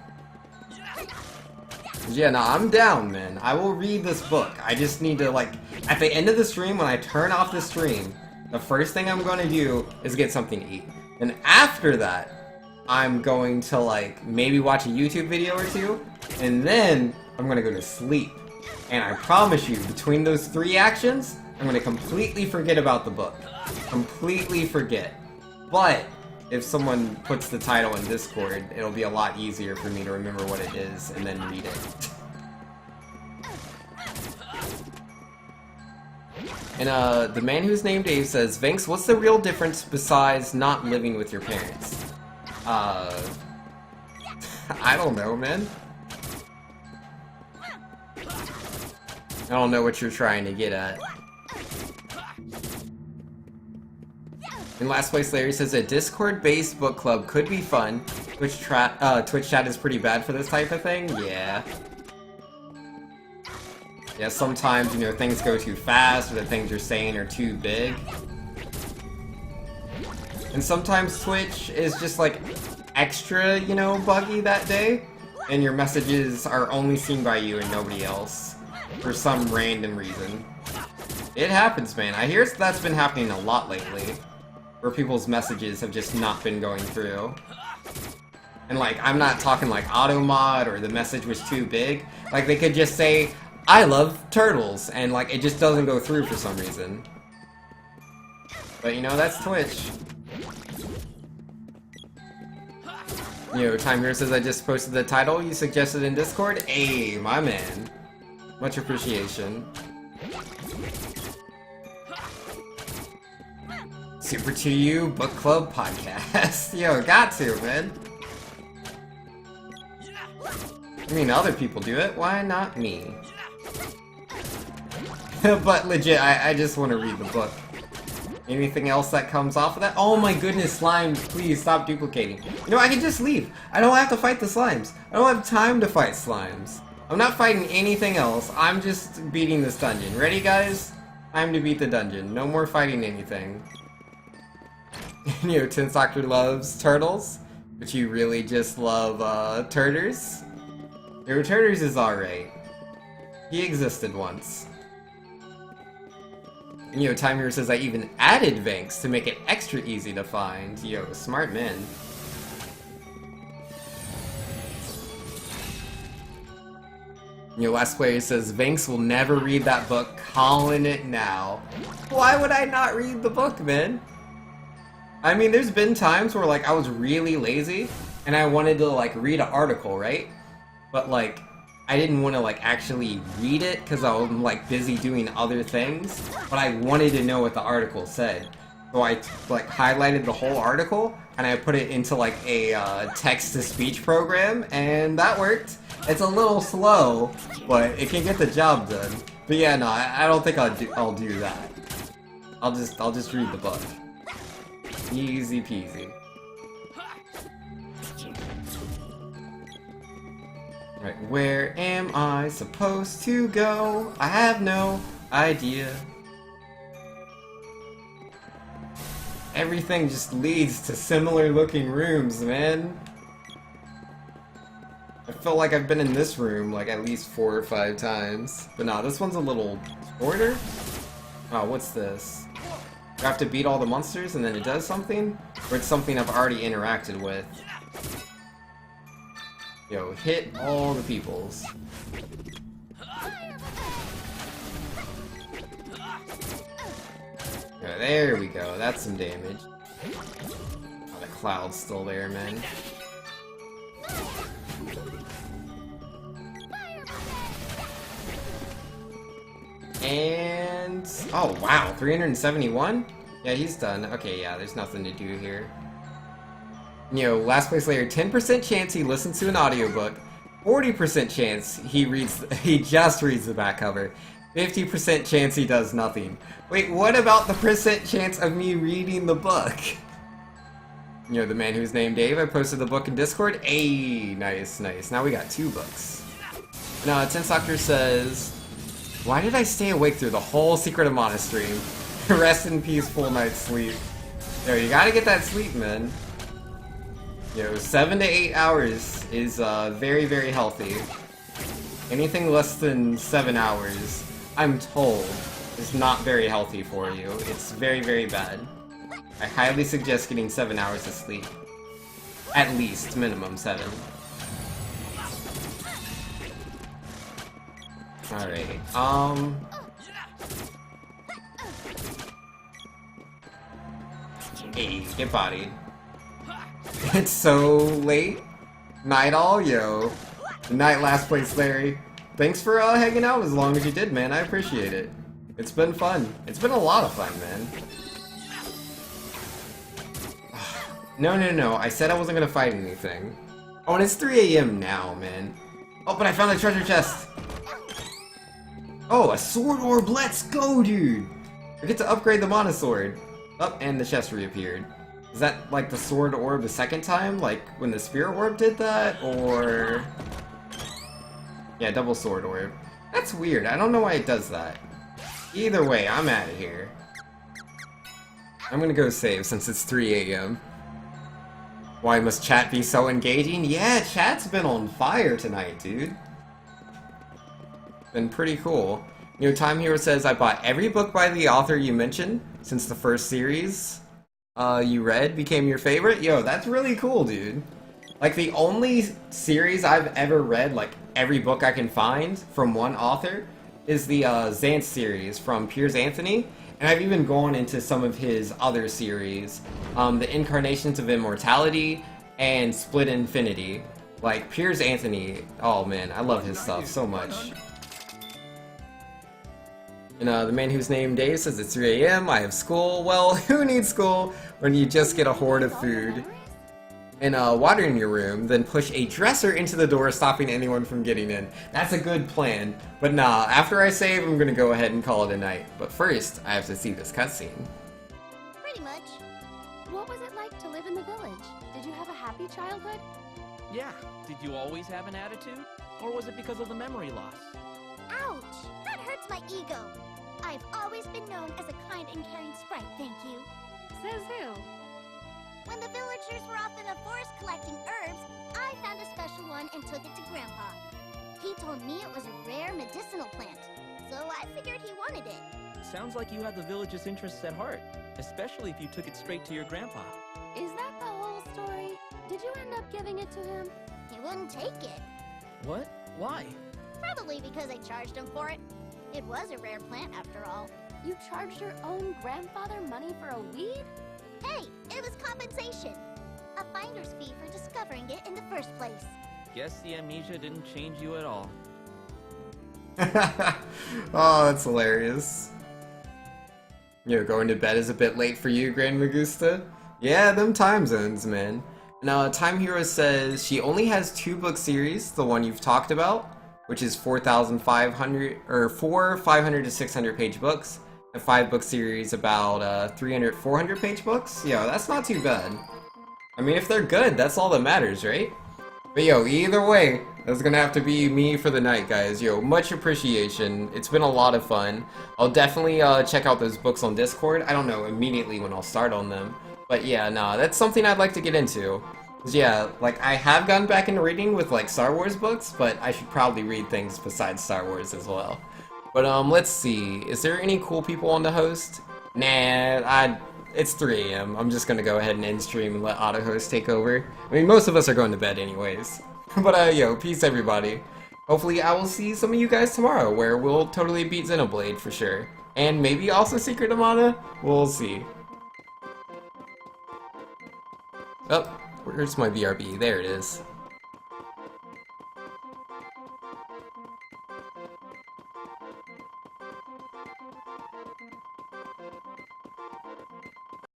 Yeah, no, I'm down, man. I will read this book. I just need to, like, at the end of the stream, when I turn off the stream, the first thing I'm going to do is get something to eat. And after that, I'm going to, like, maybe watch a YouTube video or two, and then I'm going to go to sleep. And I promise you, between those 3 actions, I'm gonna completely forget about the book. Completely forget. But if someone puts the title in Discord, it'll be a lot easier for me to remember what it is and then read it. And the man who's named Dave says, Vinks, what's the real difference besides not living with your parents? I don't know, man. I don't know what you're trying to get at. In last place, Larry says a Discord-based book club could be fun. Twitch chat is pretty bad for this type of thing. Yeah. Yeah, sometimes, you know, things go too fast, or the things you're saying are too big. And sometimes Twitch is just, like, extra, you know, buggy that day, and your messages are only seen by you and nobody else, for some random reason. It happens, man. I hear that's been happening a lot lately, where people's messages have just not been going through. And, like, I'm not talking, like, auto-mod, or the message was too big. Like, they could just say, I love turtles, and like it just doesn't go through for some reason. But you know, that's Twitch. You know, Time Here says I just posted the title you suggested in Discord. Hey, my man. Much appreciation. SuperTwoU Book Club Podcast. Yo, got to, man. I mean, other people do it, why not me? But legit, I just want to read the book. Anything else that comes off of that? Oh my goodness, slimes, please stop duplicating. You know, I can just leave. I don't have to fight the slimes. I don't have time to fight slimes. I'm not fighting anything else. I'm just beating this dungeon. Ready, guys? Time to beat the dungeon. No more fighting anything. You know, Tin Doctor loves turtles, but you really just love, turters? You know, turters is alright. He existed once. And, you know, Time Here says I even added Vinks to make it extra easy to find. Yo, smart men. You know, Last Player says Vinks will never read that book, calling it now. Why would I not read the book, man? I mean, there's been times where, like, I was really lazy, and I wanted to, like, read an article, right? But, like, I didn't want to, like, actually read it because I was, like, busy doing other things, but I wanted to know what the article said. So I, like, highlighted the whole article, and I put it into, like, a text-to-speech program, and that worked. It's a little slow, but it can get the job done. But yeah, no, I don't think I'll do that. I'll just read the book. Easy peasy. Right, where am I supposed to go? I have no idea. Everything just leads to similar looking rooms, man. I feel like I've been in this room like at least 4 or 5 times. But nah, this one's a little shorter. Oh, what's this? Do I have to beat all the monsters and then it does something? Or it's something I've already interacted with? Yo, hit all the peoples. Yeah, there we go, that's some damage. Oh, the cloud's still there, man. And... oh wow, 371? Yeah, he's done. Okay, yeah, there's nothing to do here. You know, Last Place Layer, 10% chance he listens to an audiobook, 40% chance he just reads the back cover, 50% chance he does nothing. Wait, what about the percent chance of me reading the book? You know, the man who's named Dave, I posted the book in Discord. Ayy, nice, nice. Now we got 2 books. Now, Tin Doctor says, why did I stay awake through the whole Secret of Mana stream? Rest in peace, full night's sleep. Yo, you gotta get that sleep, man. Yo, 7 to 8 hours is very, very healthy. Anything less than 7 hours, I'm told, is not very healthy for you. It's very, very bad. I highly suggest getting 7 hours of sleep. At least, minimum 7. Alright, Hey, get bodied. It's so late. Night all, yo. Night last place, Larry. Thanks for hanging out as long as you did, man. I appreciate it. It's been fun. It's been a lot of fun, man. No. I said I wasn't gonna fight anything. Oh, and it's 3 a.m. now, man. Oh, but I found a treasure chest. Oh, a sword orb. Let's go, dude. I get to upgrade the mana sword. Oh, and the chest reappeared. Is that like the sword orb the second time? Like when the spirit orb did that? Or... yeah, double sword orb. That's weird. I don't know why it does that. Either way, I'm out of here. I'm gonna go save since it's 3 a.m. Why must chat be so engaging? Yeah, chat's been on fire tonight, dude. Been pretty cool. You know, Time Hero says, I bought every book by the author you mentioned since the first series you read became your favorite. Yo, that's really cool, dude. Like, the only series I've ever read, like, every book I can find from one author is the Xanth series from Piers Anthony. And I've even gone into some of his other series, the Incarnations of Immortality and Split Infinity. Like, Piers Anthony, oh man, I love his stuff so much. And the man whose name Dave says it's 3 a.m. I have school. Well, who needs school when you just get a horde of food and water in your room, then push a dresser into the door, stopping anyone from getting in? That's a good plan. But nah, after I save, I'm gonna go ahead and call it a night. But first, I have to see this cutscene. Pretty much. What was it like to live in the village? Did you have a happy childhood? Yeah. Did you always have an attitude? Or was it because of the memory loss? Ouch! That hurts my ego. I've always been known as a kind and caring sprite, thank you. Says who? When the villagers were off in the forest collecting herbs, I found a special one and took it to Grandpa. He told me it was a rare medicinal plant, so I figured he wanted it. Sounds like you had the village's interests at heart, especially if you took it straight to your grandpa. Is that the whole story? Did you end up giving it to him? He wouldn't take it. What? Why? Probably because I charged him for it. It was a rare plant after all. You charged your own grandfather money for a weed? Hey, it was compensation. A finder's fee for discovering it in the first place. Guess the amnesia didn't change you at all. Oh, that's hilarious. You know, going to bed is a bit late for you, Grand Magusta? Yeah, them time zones, man. Now, Time Hero says she only has 2 book series, the one you've talked about, which is 4,500 or 500 to 600 page books, a 5-book series about 300, 400 page books. Yo, that's not too bad. I mean, if they're good, that's all that matters, right? But yo, either way, that's gonna have to be me for the night, guys. Yo, much appreciation. It's been a lot of fun. I'll definitely check out those books on Discord. I don't know immediately when I'll start on them. But yeah, nah, that's something I'd like to get into. 'Cause yeah, like, I have gotten back into reading with, like, Star Wars books, but I should probably read things besides Star Wars as well. But, let's see. Is there any cool people on the host? Nah, it's 3 a.m. I'm just gonna go ahead and end stream and let AutoHost take over. I mean, most of us are going to bed anyways. But, yo, peace everybody. Hopefully I will see some of you guys tomorrow, where we'll totally beat Xenoblade for sure. And maybe also Secret of Mana? We'll see. Oh, where's my BRB? There it is.